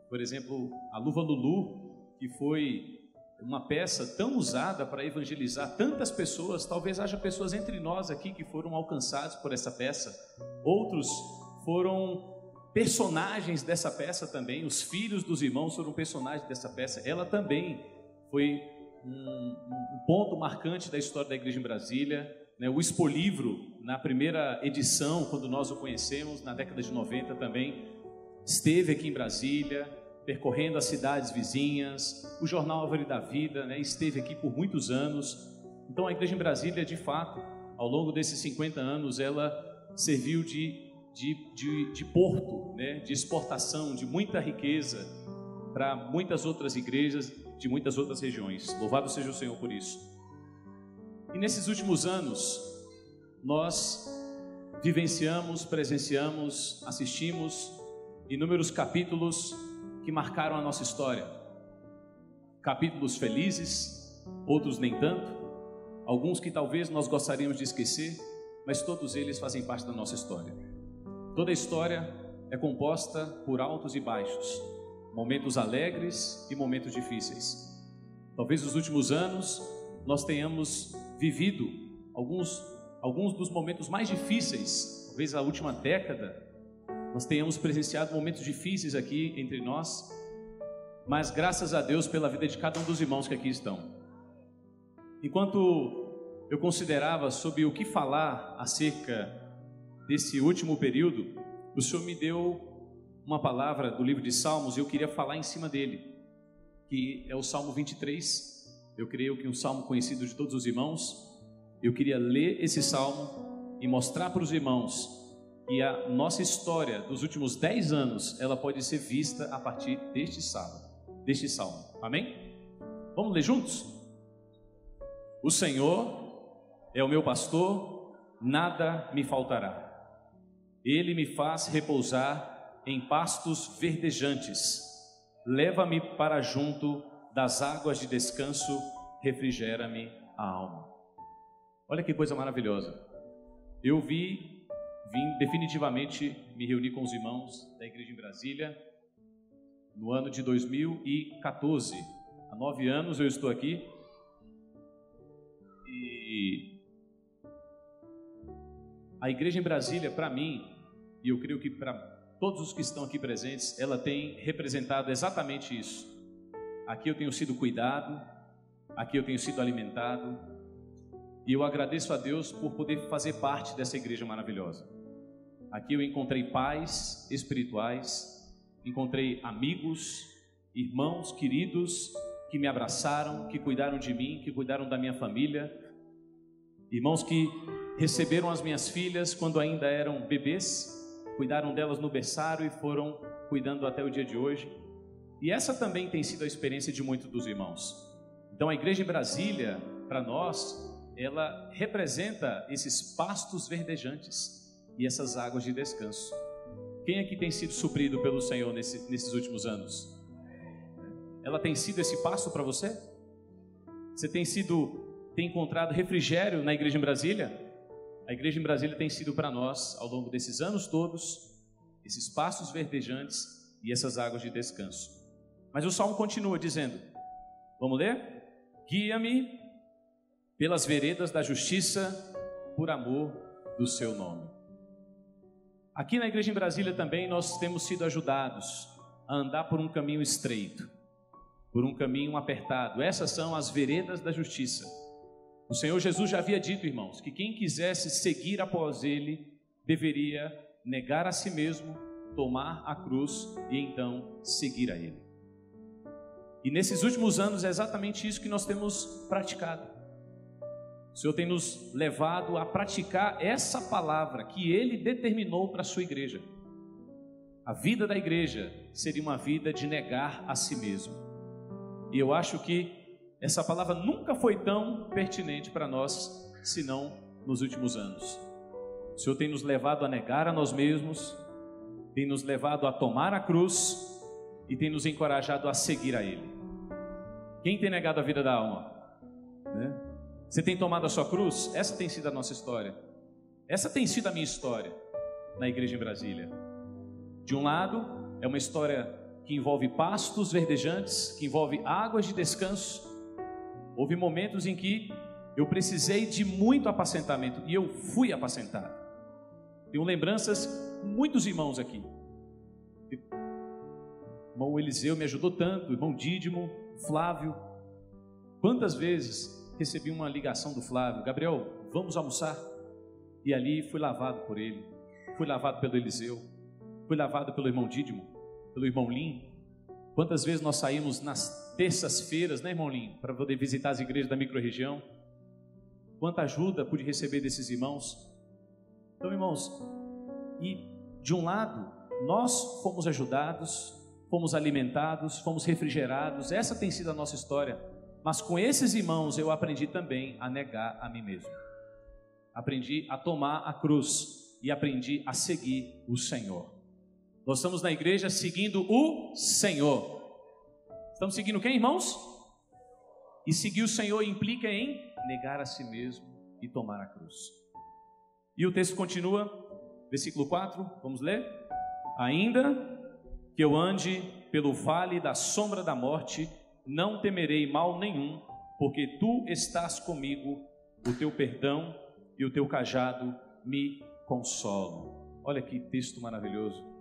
Por exemplo, a Luva Lulu, que foi uma peça tão usada para evangelizar tantas pessoas. Talvez haja pessoas entre nós aqui que foram alcançados por essa peça. Outros foram personagens dessa peça também. Os filhos dos irmãos foram personagens dessa peça. Ela também foi um ponto marcante da história da igreja em Brasília, né? O Expolivro, na primeira edição, quando nós o conhecemos, na década de 90 também, esteve aqui em Brasília, percorrendo as cidades vizinhas. O jornal Árvore da Vida, né, esteve aqui por muitos anos. Então a igreja em Brasília, de fato, ao longo desses 50 anos, ela serviu de porto, né, de exportação de muita riqueza para muitas outras igrejas de muitas outras regiões. Louvado seja o Senhor por isso. E nesses últimos anos, nós vivenciamos, presenciamos, assistimos inúmeros capítulos que marcaram a nossa história. Capítulos felizes, outros nem tanto, alguns que talvez nós gostaríamos de esquecer, mas todos eles fazem parte da nossa história. Toda a história é composta por altos e baixos, momentos alegres e momentos difíceis. Talvez nos últimos anos nós tenhamos vivido alguns dos momentos mais difíceis. Talvez a última década nós tenhamos presenciado momentos difíceis aqui entre nós, mas graças a Deus pela vida de cada um dos irmãos que aqui estão. Enquanto eu considerava sobre o que falar acerca desse último período, o Senhor me deu uma palavra do livro de Salmos e eu queria falar em cima dele, que é o Salmo 23. Eu creio que um salmo conhecido de todos os irmãos. Eu queria ler esse salmo e mostrar para os irmãos que a nossa história dos últimos 10 anos, ela pode ser vista a partir deste salmo. Amém? Vamos ler juntos? O Senhor é o meu pastor, nada me faltará. Ele me faz repousar em pastos verdejantes. Leva-me para junto das águas de descanso, refrigera-me a alma. Olha que coisa maravilhosa. Eu vim definitivamente me reunir com os irmãos da igreja em Brasília no ano de 2014. Há 9 anos eu estou aqui e a igreja em Brasília, para mim, e eu creio que para todos os que estão aqui presentes, ela tem representado exatamente isso. Aqui eu tenho sido cuidado, aqui eu tenho sido alimentado, e eu agradeço a Deus por poder fazer parte dessa igreja maravilhosa. Aqui eu encontrei pais espirituais, encontrei amigos, irmãos queridos que me abraçaram, que cuidaram de mim, que cuidaram da minha família, irmãos que receberam as minhas filhas quando ainda eram bebês, cuidaram delas no berçário e foram cuidando até o dia de hoje. E essa também tem sido a experiência de muitos dos irmãos. Então a igreja em Brasília, para nós, ela representa esses pastos verdejantes e essas águas de descanso. Quem aqui tem sido suprido pelo Senhor nesses últimos anos? Ela tem sido esse pasto para você? Você tem encontrado refrigério na igreja em Brasília? A igreja em Brasília tem sido para nós, ao longo desses anos todos, esses pastos verdejantes e essas águas de descanso. Mas o Salmo continua dizendo, vamos ler? Guia-me pelas veredas da justiça, por amor do seu nome. Aqui na igreja em Brasília também nós temos sido ajudados a andar por um caminho estreito, por um caminho apertado. Essas são as veredas da justiça. O Senhor Jesus já havia dito, irmãos, que quem quisesse seguir após Ele, deveria negar a si mesmo, tomar a cruz e então seguir a Ele. E nesses últimos anos é exatamente isso que nós temos praticado. O Senhor tem nos levado a praticar essa palavra que Ele determinou para a sua igreja. A vida da igreja seria uma vida de negar a si mesmo. E eu acho que essa palavra nunca foi tão pertinente para nós, senão nos últimos anos. O Senhor tem nos levado a negar a nós mesmos, tem nos levado a tomar a cruz e tem nos encorajado a seguir a Ele. Quem tem negado a vida da alma? Né? Você tem tomado a sua cruz? Essa tem sido a nossa história. Essa tem sido a minha história na igreja em Brasília. De um lado, é uma história que envolve pastos verdejantes, que envolve águas de descanso. Houve momentos em que eu precisei de muito apacentamento e eu fui apacentado. Tenho lembranças, muitos irmãos aqui. O irmão Eliseu me ajudou tanto, o irmão Dídimo, Flávio. Quantas vezes recebi uma ligação do Flávio: Gabriel, vamos almoçar? E ali fui lavado por ele, fui lavado pelo Eliseu, fui lavado pelo irmão Dídimo, pelo irmão Lim. Quantas vezes nós saímos nas terças-feiras, né, irmão Lim, para poder visitar as igrejas da microrregião? Quanta ajuda pude receber desses irmãos. Então, irmãos, e de um lado, nós fomos ajudados, fomos alimentados, fomos refrigerados. Essa tem sido a nossa história. Mas com esses irmãos eu aprendi também a negar a mim mesmo. Aprendi a tomar a cruz e aprendi a seguir o Senhor. Nós estamos na igreja seguindo o Senhor. Estamos seguindo quem, irmãos? E seguir o Senhor implica em negar a si mesmo e tomar a cruz. E o texto continua, versículo 4, vamos ler? Ainda que eu ande pelo vale da sombra da morte, não temerei mal nenhum, porque tu estás comigo, o teu perdão e o teu cajado me consolam. Olha que texto maravilhoso.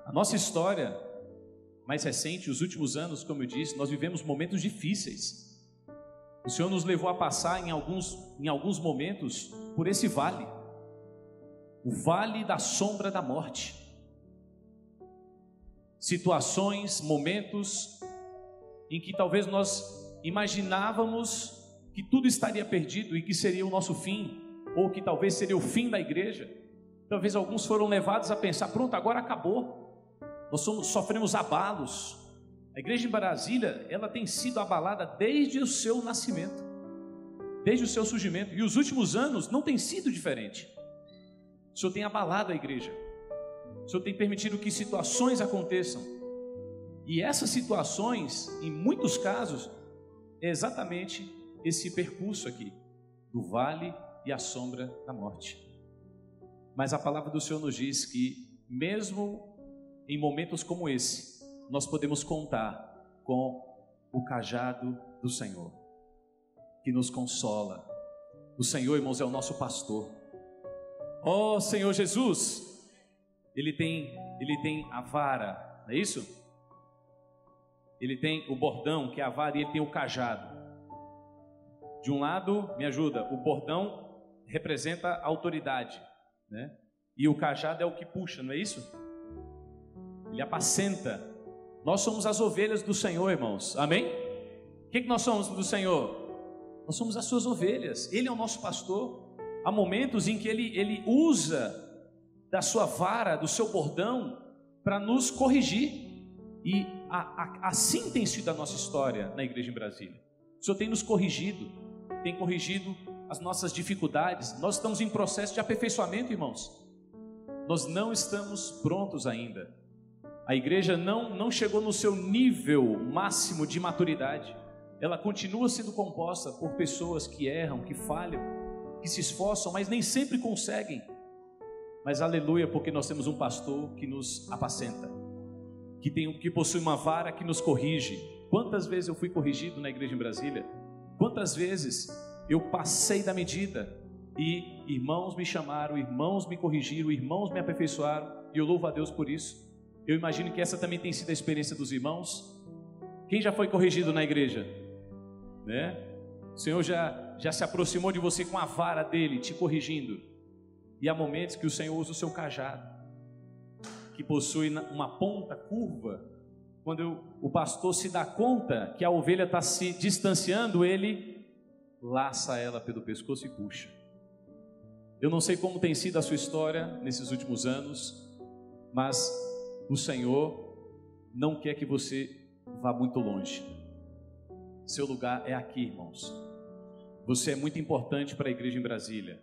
A nossa história mais recente, os últimos anos, como eu disse, nós vivemos momentos difíceis. O Senhor nos levou a passar em alguns momentos por esse vale, o vale da sombra da morte. Situações, momentos em que talvez nós imaginávamos que tudo estaria perdido e que seria o nosso fim, ou que talvez seria o fim da igreja. Talvez alguns foram levados a pensar: pronto, agora acabou. Nós sofremos abalos. A igreja em Brasília, ela tem sido abalada desde o seu nascimento, desde o seu surgimento, e os últimos anos não tem sido diferente. O Senhor tem abalado a igreja, o Senhor tem permitido que situações aconteçam, e essas situações, em muitos casos, é exatamente esse percurso aqui, do vale e a sombra da morte. Mas a palavra do Senhor nos diz que, mesmo em momentos como esse, nós podemos contar com o cajado do Senhor, que nos consola. O Senhor, irmãos, é o nosso pastor. Ó Senhor Jesus, Ele tem a vara, não é isso? Ele tem o bordão, que é a vara, e Ele tem o cajado. De um lado, me ajuda, o bordão representa a autoridade, né? E o cajado é o que puxa, não é isso? Ele apacenta. Nós somos as ovelhas do Senhor, irmãos, amém? O que nós somos do Senhor? Nós somos as suas ovelhas, Ele é o nosso pastor. Há momentos em que Ele usa da sua vara, do seu bordão, para nos corrigir. E assim tem sido a nossa história na igreja em Brasília. O Senhor tem nos corrigido, tem corrigido as nossas dificuldades. Nós estamos em processo de aperfeiçoamento, irmãos. Nós não estamos prontos ainda. A igreja não chegou no seu nível máximo de maturidade. Ela continua sendo composta por pessoas que erram, que falham, que se esforçam, mas nem sempre conseguem. Mas aleluia, porque nós temos um pastor que nos apacenta, que possui uma vara que nos corrige. Quantas vezes eu fui corrigido na igreja em Brasília? Quantas vezes eu passei da medida e irmãos me chamaram, irmãos me corrigiram, irmãos me aperfeiçoaram, e eu louvo a Deus por isso. Eu imagino que essa também tem sido a experiência dos irmãos. Quem já foi corrigido na igreja? Né? O Senhor já se aproximou de você com a vara dele, te corrigindo. E há momentos que o Senhor usa o seu cajado, que possui uma ponta curva. Quando o pastor se dá conta que a ovelha está se distanciando, ele laça ela pelo pescoço e puxa. Eu não sei como tem sido a sua história nesses últimos anos, mas o Senhor não quer que você vá muito longe. Seu lugar é aqui, irmãos. Você é muito importante para a igreja em Brasília.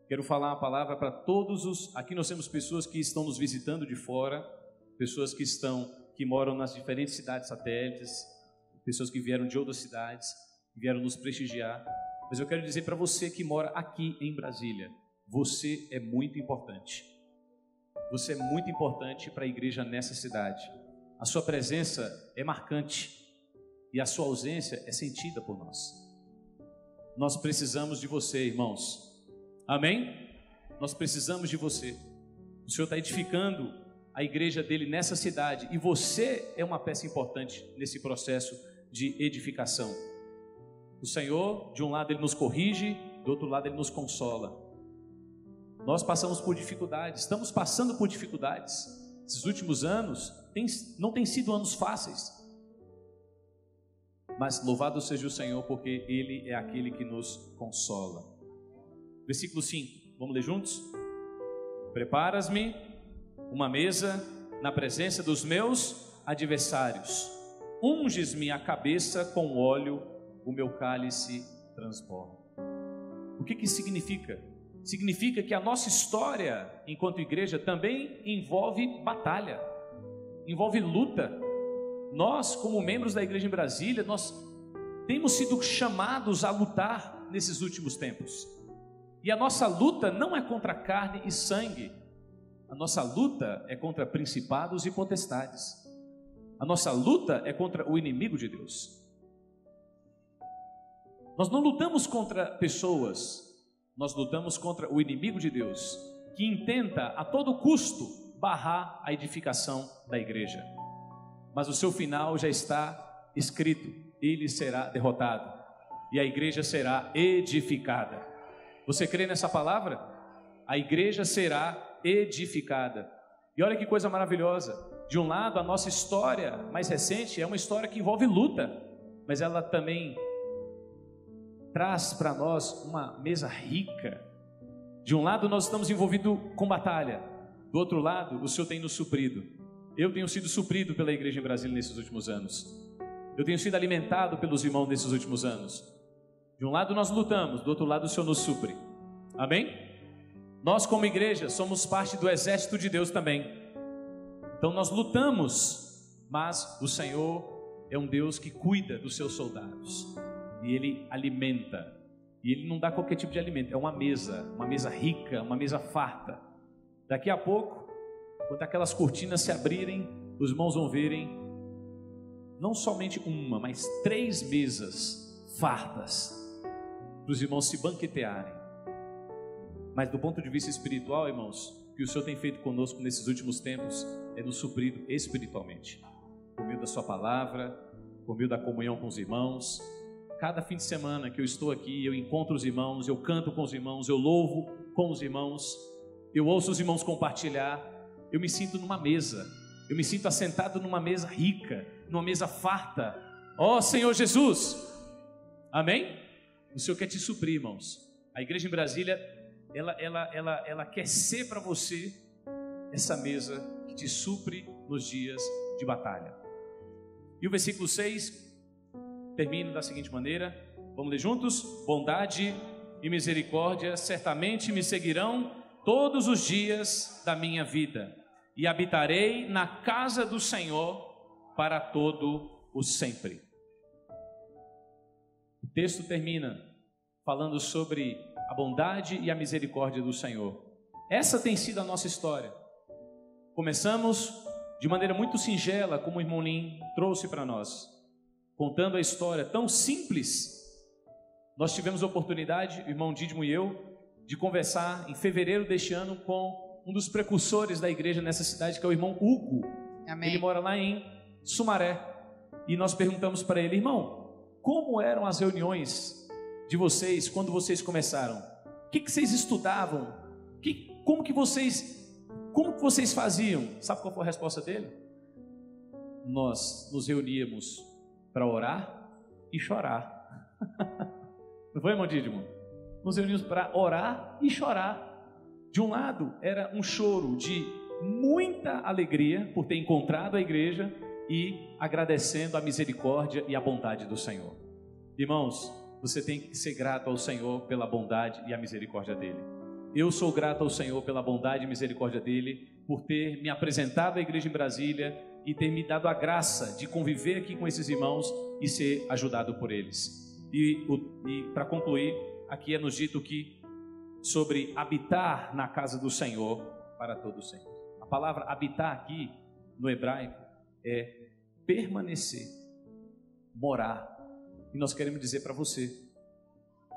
Quero falar uma palavra para todos os... Aqui nós temos pessoas que estão nos visitando de fora, pessoas que moram nas diferentes cidades satélites, pessoas que vieram de outras cidades, que vieram nos prestigiar. Mas eu quero dizer para você que mora aqui em Brasília, você é muito importante. Você é muito importante para a igreja nessa cidade. A sua presença é marcante e a sua ausência é sentida por nós. Nós precisamos de você, irmãos. Amém? Nós precisamos de você. O Senhor está edificando a igreja dele nessa cidade e você é uma peça importante nesse processo de edificação. O Senhor, de um lado, Ele nos corrige, do outro lado, Ele nos consola. Nós passamos por dificuldades, estamos passando por dificuldades. Esses últimos anos não têm sido anos fáceis. Mas louvado seja o Senhor, porque Ele é aquele que nos consola. Versículo 5, vamos ler juntos? Preparas-me uma mesa na presença dos meus adversários. Unges-me a cabeça com óleo, o meu cálice transborda. O que isso significa? Significa que a nossa história enquanto igreja também envolve batalha, envolve luta. Nós, como membros da igreja em Brasília, nós temos sido chamados a lutar nesses últimos tempos. E a nossa luta não é contra carne e sangue. A nossa luta é contra principados e potestades. A nossa luta é contra o inimigo de Deus. Nós não lutamos contra pessoas, nós lutamos contra o inimigo de Deus, que intenta a todo custo barrar a edificação da igreja. Mas o seu final já está escrito, ele será derrotado. e a igreja será edificada. Você crê nessa palavra? A igreja será edificada. E olha que coisa maravilhosa. De um lado, a nossa história mais recente é uma história que envolve luta, mas ela também traz para nós uma mesa rica. De um lado, nós estamos envolvidos com batalha. Do outro lado, o Senhor tem nos suprido. Eu tenho sido suprido pela igreja em Brasília nesses últimos anos. Eu tenho sido alimentado pelos irmãos nesses últimos anos. De um lado nós lutamos, do outro lado o Senhor nos supre. Amém? Nós como igreja somos parte do exército de Deus também. Então nós lutamos, mas o Senhor é um Deus que cuida dos seus soldados. E Ele alimenta. E Ele não dá qualquer tipo de alimento. É uma mesa rica, uma mesa farta. Daqui a pouco, quando aquelas cortinas se abrirem, os irmãos vão verem não somente uma, mas 3 mesas fartas para os irmãos se banquetearem. Mas do ponto de vista espiritual, irmãos, o que o Senhor tem feito conosco nesses últimos tempos é nos suprido espiritualmente, por meio da sua palavra, por meio da comunhão com os irmãos. Cada fim de semana que eu estou aqui, eu encontro os irmãos, eu canto com os irmãos, eu louvo com os irmãos, eu ouço os irmãos compartilhar. Eu me sinto numa mesa, eu me sinto assentado numa mesa rica, numa mesa farta. Ó Senhor Jesus, amém? O Senhor quer te suprir, irmãos. A igreja em Brasília, ela quer ser para você essa mesa que te supre nos dias de batalha. E o versículo 6 termina da seguinte maneira, vamos ler juntos? Bondade e misericórdia certamente me seguirão todos os dias da minha vida, e habitarei na casa do Senhor para todo o sempre. O texto termina falando sobre a bondade e a misericórdia do Senhor. Essa tem sido a nossa história. Começamos de maneira muito singela, como o irmão Lin trouxe para nós, contando a história tão simples. Nós tivemos a oportunidade, o irmão Dídimo e eu, de conversar em fevereiro deste ano com um dos precursores da igreja nessa cidade, que é o irmão Hugo. Amém. Ele mora lá em Sumaré. E nós perguntamos para ele, irmão, como eram as reuniões de vocês quando vocês começaram? O que vocês estudavam? Como que vocês faziam? Sabe qual foi a resposta dele? Nós nos reuníamos para orar e chorar. Não foi, irmão Dídimo? Nos reunimos para orar e chorar. De um lado, era um choro de muita alegria por ter encontrado a igreja e agradecendo a misericórdia e a bondade do Senhor. Irmãos, você tem que ser grato ao Senhor pela bondade e a misericórdia dele. Eu sou grato ao Senhor pela bondade e misericórdia dele, por ter me apresentado à igreja em Brasília e ter me dado a graça de conviver aqui com esses irmãos e ser ajudado por eles. E para concluir, aqui é nos dito que sobre habitar na casa do Senhor para todo sempre. A palavra habitar aqui no hebraico é permanecer, morar. E nós queremos dizer para você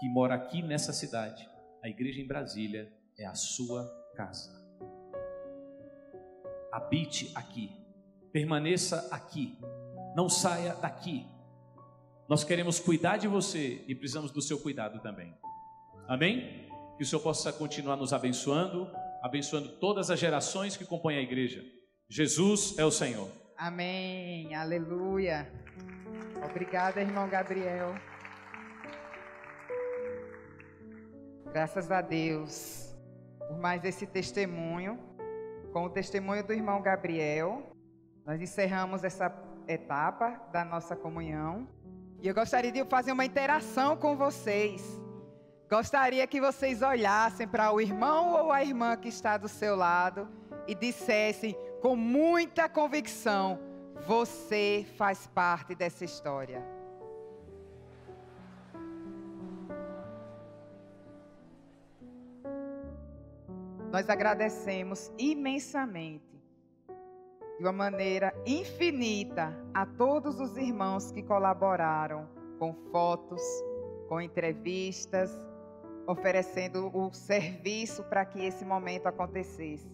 que mora aqui nessa cidade, a igreja em Brasília é a sua casa. Habite aqui, permaneça aqui, não saia daqui. Nós queremos cuidar de você e precisamos do seu cuidado também. Amém? Que o Senhor possa continuar nos abençoando, abençoando todas as gerações que compõem a igreja. Jesus é o Senhor. Amém, aleluia. Obrigada, irmão Gabriel. Graças a Deus por mais esse testemunho. Com o testemunho do irmão Gabriel, nós encerramos essa etapa da nossa comunhão. E eu gostaria de fazer uma interação com vocês. Gostaria que vocês olhassem para o irmão ou a irmã que está do seu lado e dissessem com muita convicção: você faz parte dessa história. Nós agradecemos imensamente, de uma maneira infinita, a todos os irmãos que colaboraram com fotos, com entrevistas, oferecendo o serviço para que esse momento acontecesse.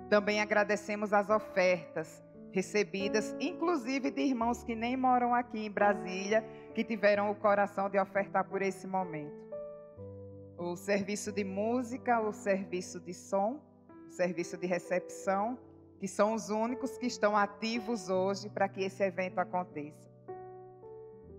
Também agradecemos as ofertas recebidas, inclusive de irmãos que nem moram aqui em Brasília, que tiveram o coração de ofertar por esse momento. O serviço de música, o serviço de som, o serviço de recepção, que são os únicos que estão ativos hoje para que esse evento aconteça.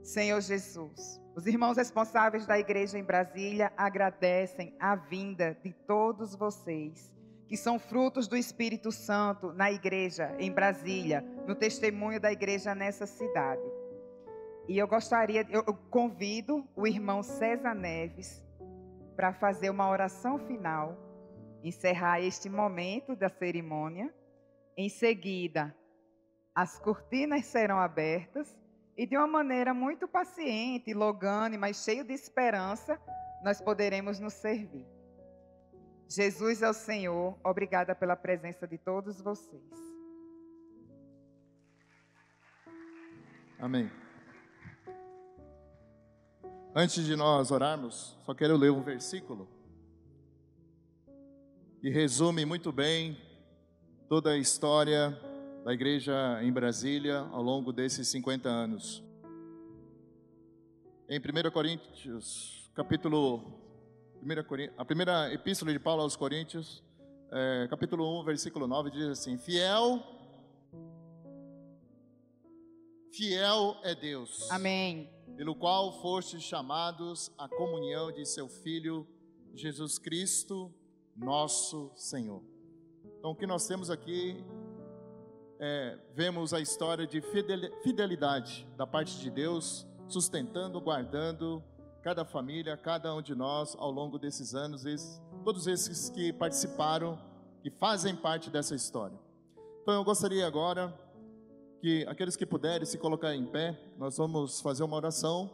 Senhor Jesus, os irmãos responsáveis da igreja em Brasília agradecem a vinda de todos vocês, que são frutos do Espírito Santo na igreja em Brasília, no testemunho da igreja nessa cidade. E eu convido o irmão César Neves para fazer uma oração final, encerrar este momento da cerimônia. Em seguida, as cortinas serão abertas e de uma maneira muito paciente, longânime, mas cheio de esperança, nós poderemos nos servir. Jesus é o Senhor, obrigada pela presença de todos vocês. Amém. Antes de nós orarmos, só quero ler um versículo que resume muito bem toda a história da igreja em Brasília ao longo desses 50 anos. Em 1 Coríntios, a primeira epístola de Paulo aos Coríntios, capítulo 1, versículo 9, diz assim: Fiel é Deus. Amém. Pelo qual fostes chamados à comunhão de seu Filho, Jesus Cristo, nosso Senhor. Então, o que nós temos aqui vemos a história de fidelidade da parte de Deus, sustentando, guardando cada família, cada um de nós ao longo desses anos, todos esses que participaram, que fazem parte dessa história. Então, eu gostaria agora que aqueles que puderem se colocar em pé, nós vamos fazer uma oração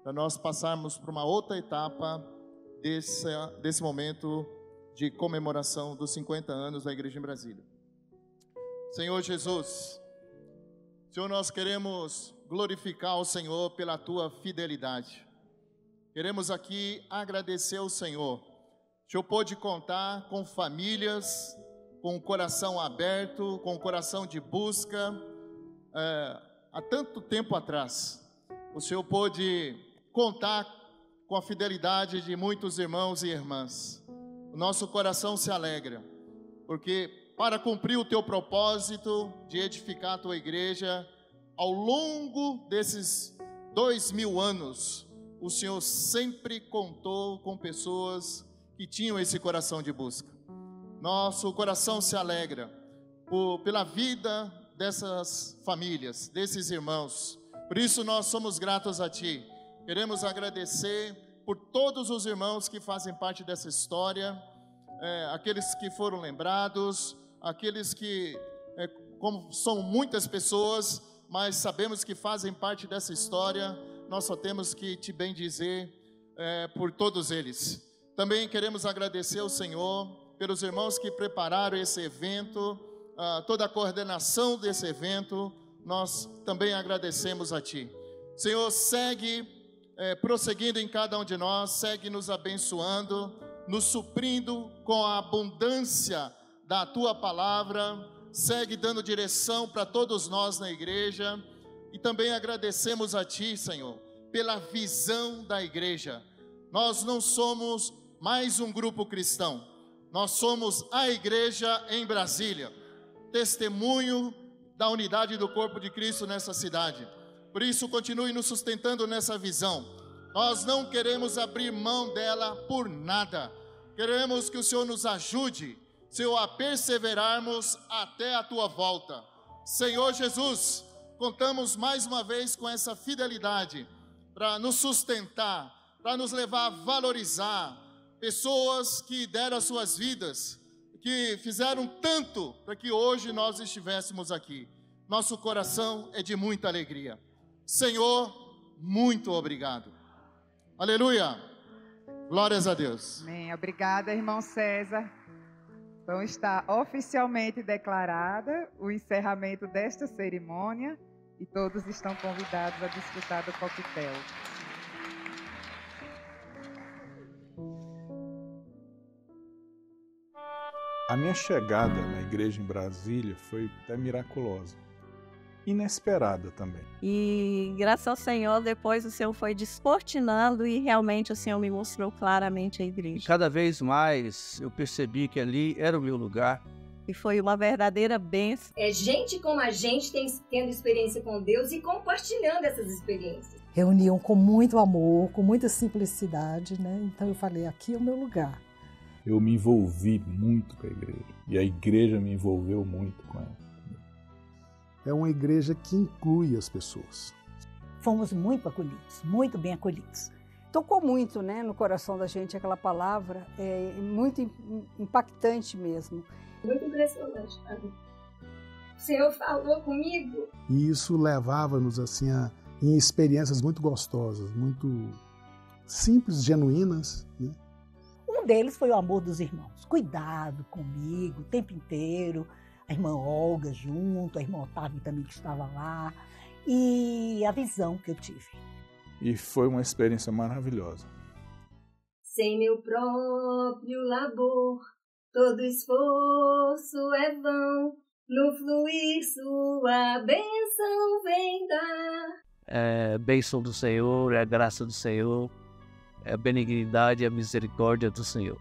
para nós passarmos para uma outra etapa desse momento de comemoração dos 50 anos da Igreja em Brasília. Senhor Jesus, Senhor, nós queremos glorificar o Senhor pela Tua fidelidade. Queremos aqui agradecer ao Senhor. O Senhor pôde contar com famílias, com o coração aberto, com o coração de busca, há tanto tempo atrás. O Senhor pôde contar com a fidelidade de muitos irmãos e irmãs. O nosso coração se alegra, porque para cumprir o Teu propósito de edificar a Tua igreja, ao longo desses 2000 anos, o Senhor sempre contou com pessoas que tinham esse coração de busca. Nosso coração se alegra pela vida dessas famílias, desses irmãos. Por isso nós somos gratos a Ti. Queremos agradecer por todos os irmãos que fazem parte dessa história, aqueles que foram lembrados, aqueles que, como são muitas pessoas, mas sabemos que fazem parte dessa história, nós só temos que Te bendizer por todos eles. Também queremos agradecer ao Senhor pelos irmãos que prepararam esse evento, toda a coordenação desse evento, nós também agradecemos a Ti. Senhor, segue prosseguindo em cada um de nós, segue nos abençoando, nos suprindo com a abundância da Tua palavra, segue dando direção para todos nós na igreja, e também agradecemos a Ti, Senhor, pela visão da igreja. Nós não somos mais um grupo cristão, nós somos a igreja em Brasília, testemunho da unidade do corpo de Cristo nessa cidade. Por isso, continue nos sustentando nessa visão. Nós não queremos abrir mão dela por nada. Queremos que o Senhor nos ajude, Senhor, a perseverarmos até a Tua volta. Senhor Jesus, contamos mais uma vez com essa fidelidade para nos sustentar, para nos levar a valorizar pessoas que deram as suas vidas, que fizeram tanto para que hoje nós estivéssemos aqui. Nosso coração é de muita alegria. Senhor, muito obrigado. Aleluia. Glórias a Deus. Amém. Obrigada, irmão César. Então está oficialmente declarada o encerramento desta cerimônia e todos estão convidados a desfrutar do coquetel. A minha chegada na igreja em Brasília foi até miraculosa. inesperada também. E graças ao Senhor, depois o Senhor foi descortinando e realmente o Senhor me mostrou claramente a igreja. E cada vez mais eu percebi que ali era o meu lugar. E foi uma verdadeira bênção. É gente como a gente tendo experiência com Deus e compartilhando essas experiências. Reuniam com muito amor, com muita simplicidade, né? Então eu falei, aqui é o meu lugar. Eu me envolvi muito com a igreja e a igreja me envolveu muito com ela. É uma igreja que inclui as pessoas. Fomos muito acolhidos, muito bem acolhidos. Tocou muito, né, no coração da gente aquela palavra, muito impactante mesmo. Muito impressionante, sabe? O Senhor falou comigo. E isso levava-nos assim em experiências muito gostosas, muito simples, genuínas, né? Um deles foi o amor dos irmãos. Cuidado comigo o tempo inteiro. A irmã Olga junto, a irmã Otávio também que estava lá. E a visão que eu tive. E foi uma experiência maravilhosa. Sem meu próprio labor, todo esforço é vão. No fluir sua bênção vem dar. É a bênção do Senhor, é a graça do Senhor, é a benignidade e a misericórdia do Senhor.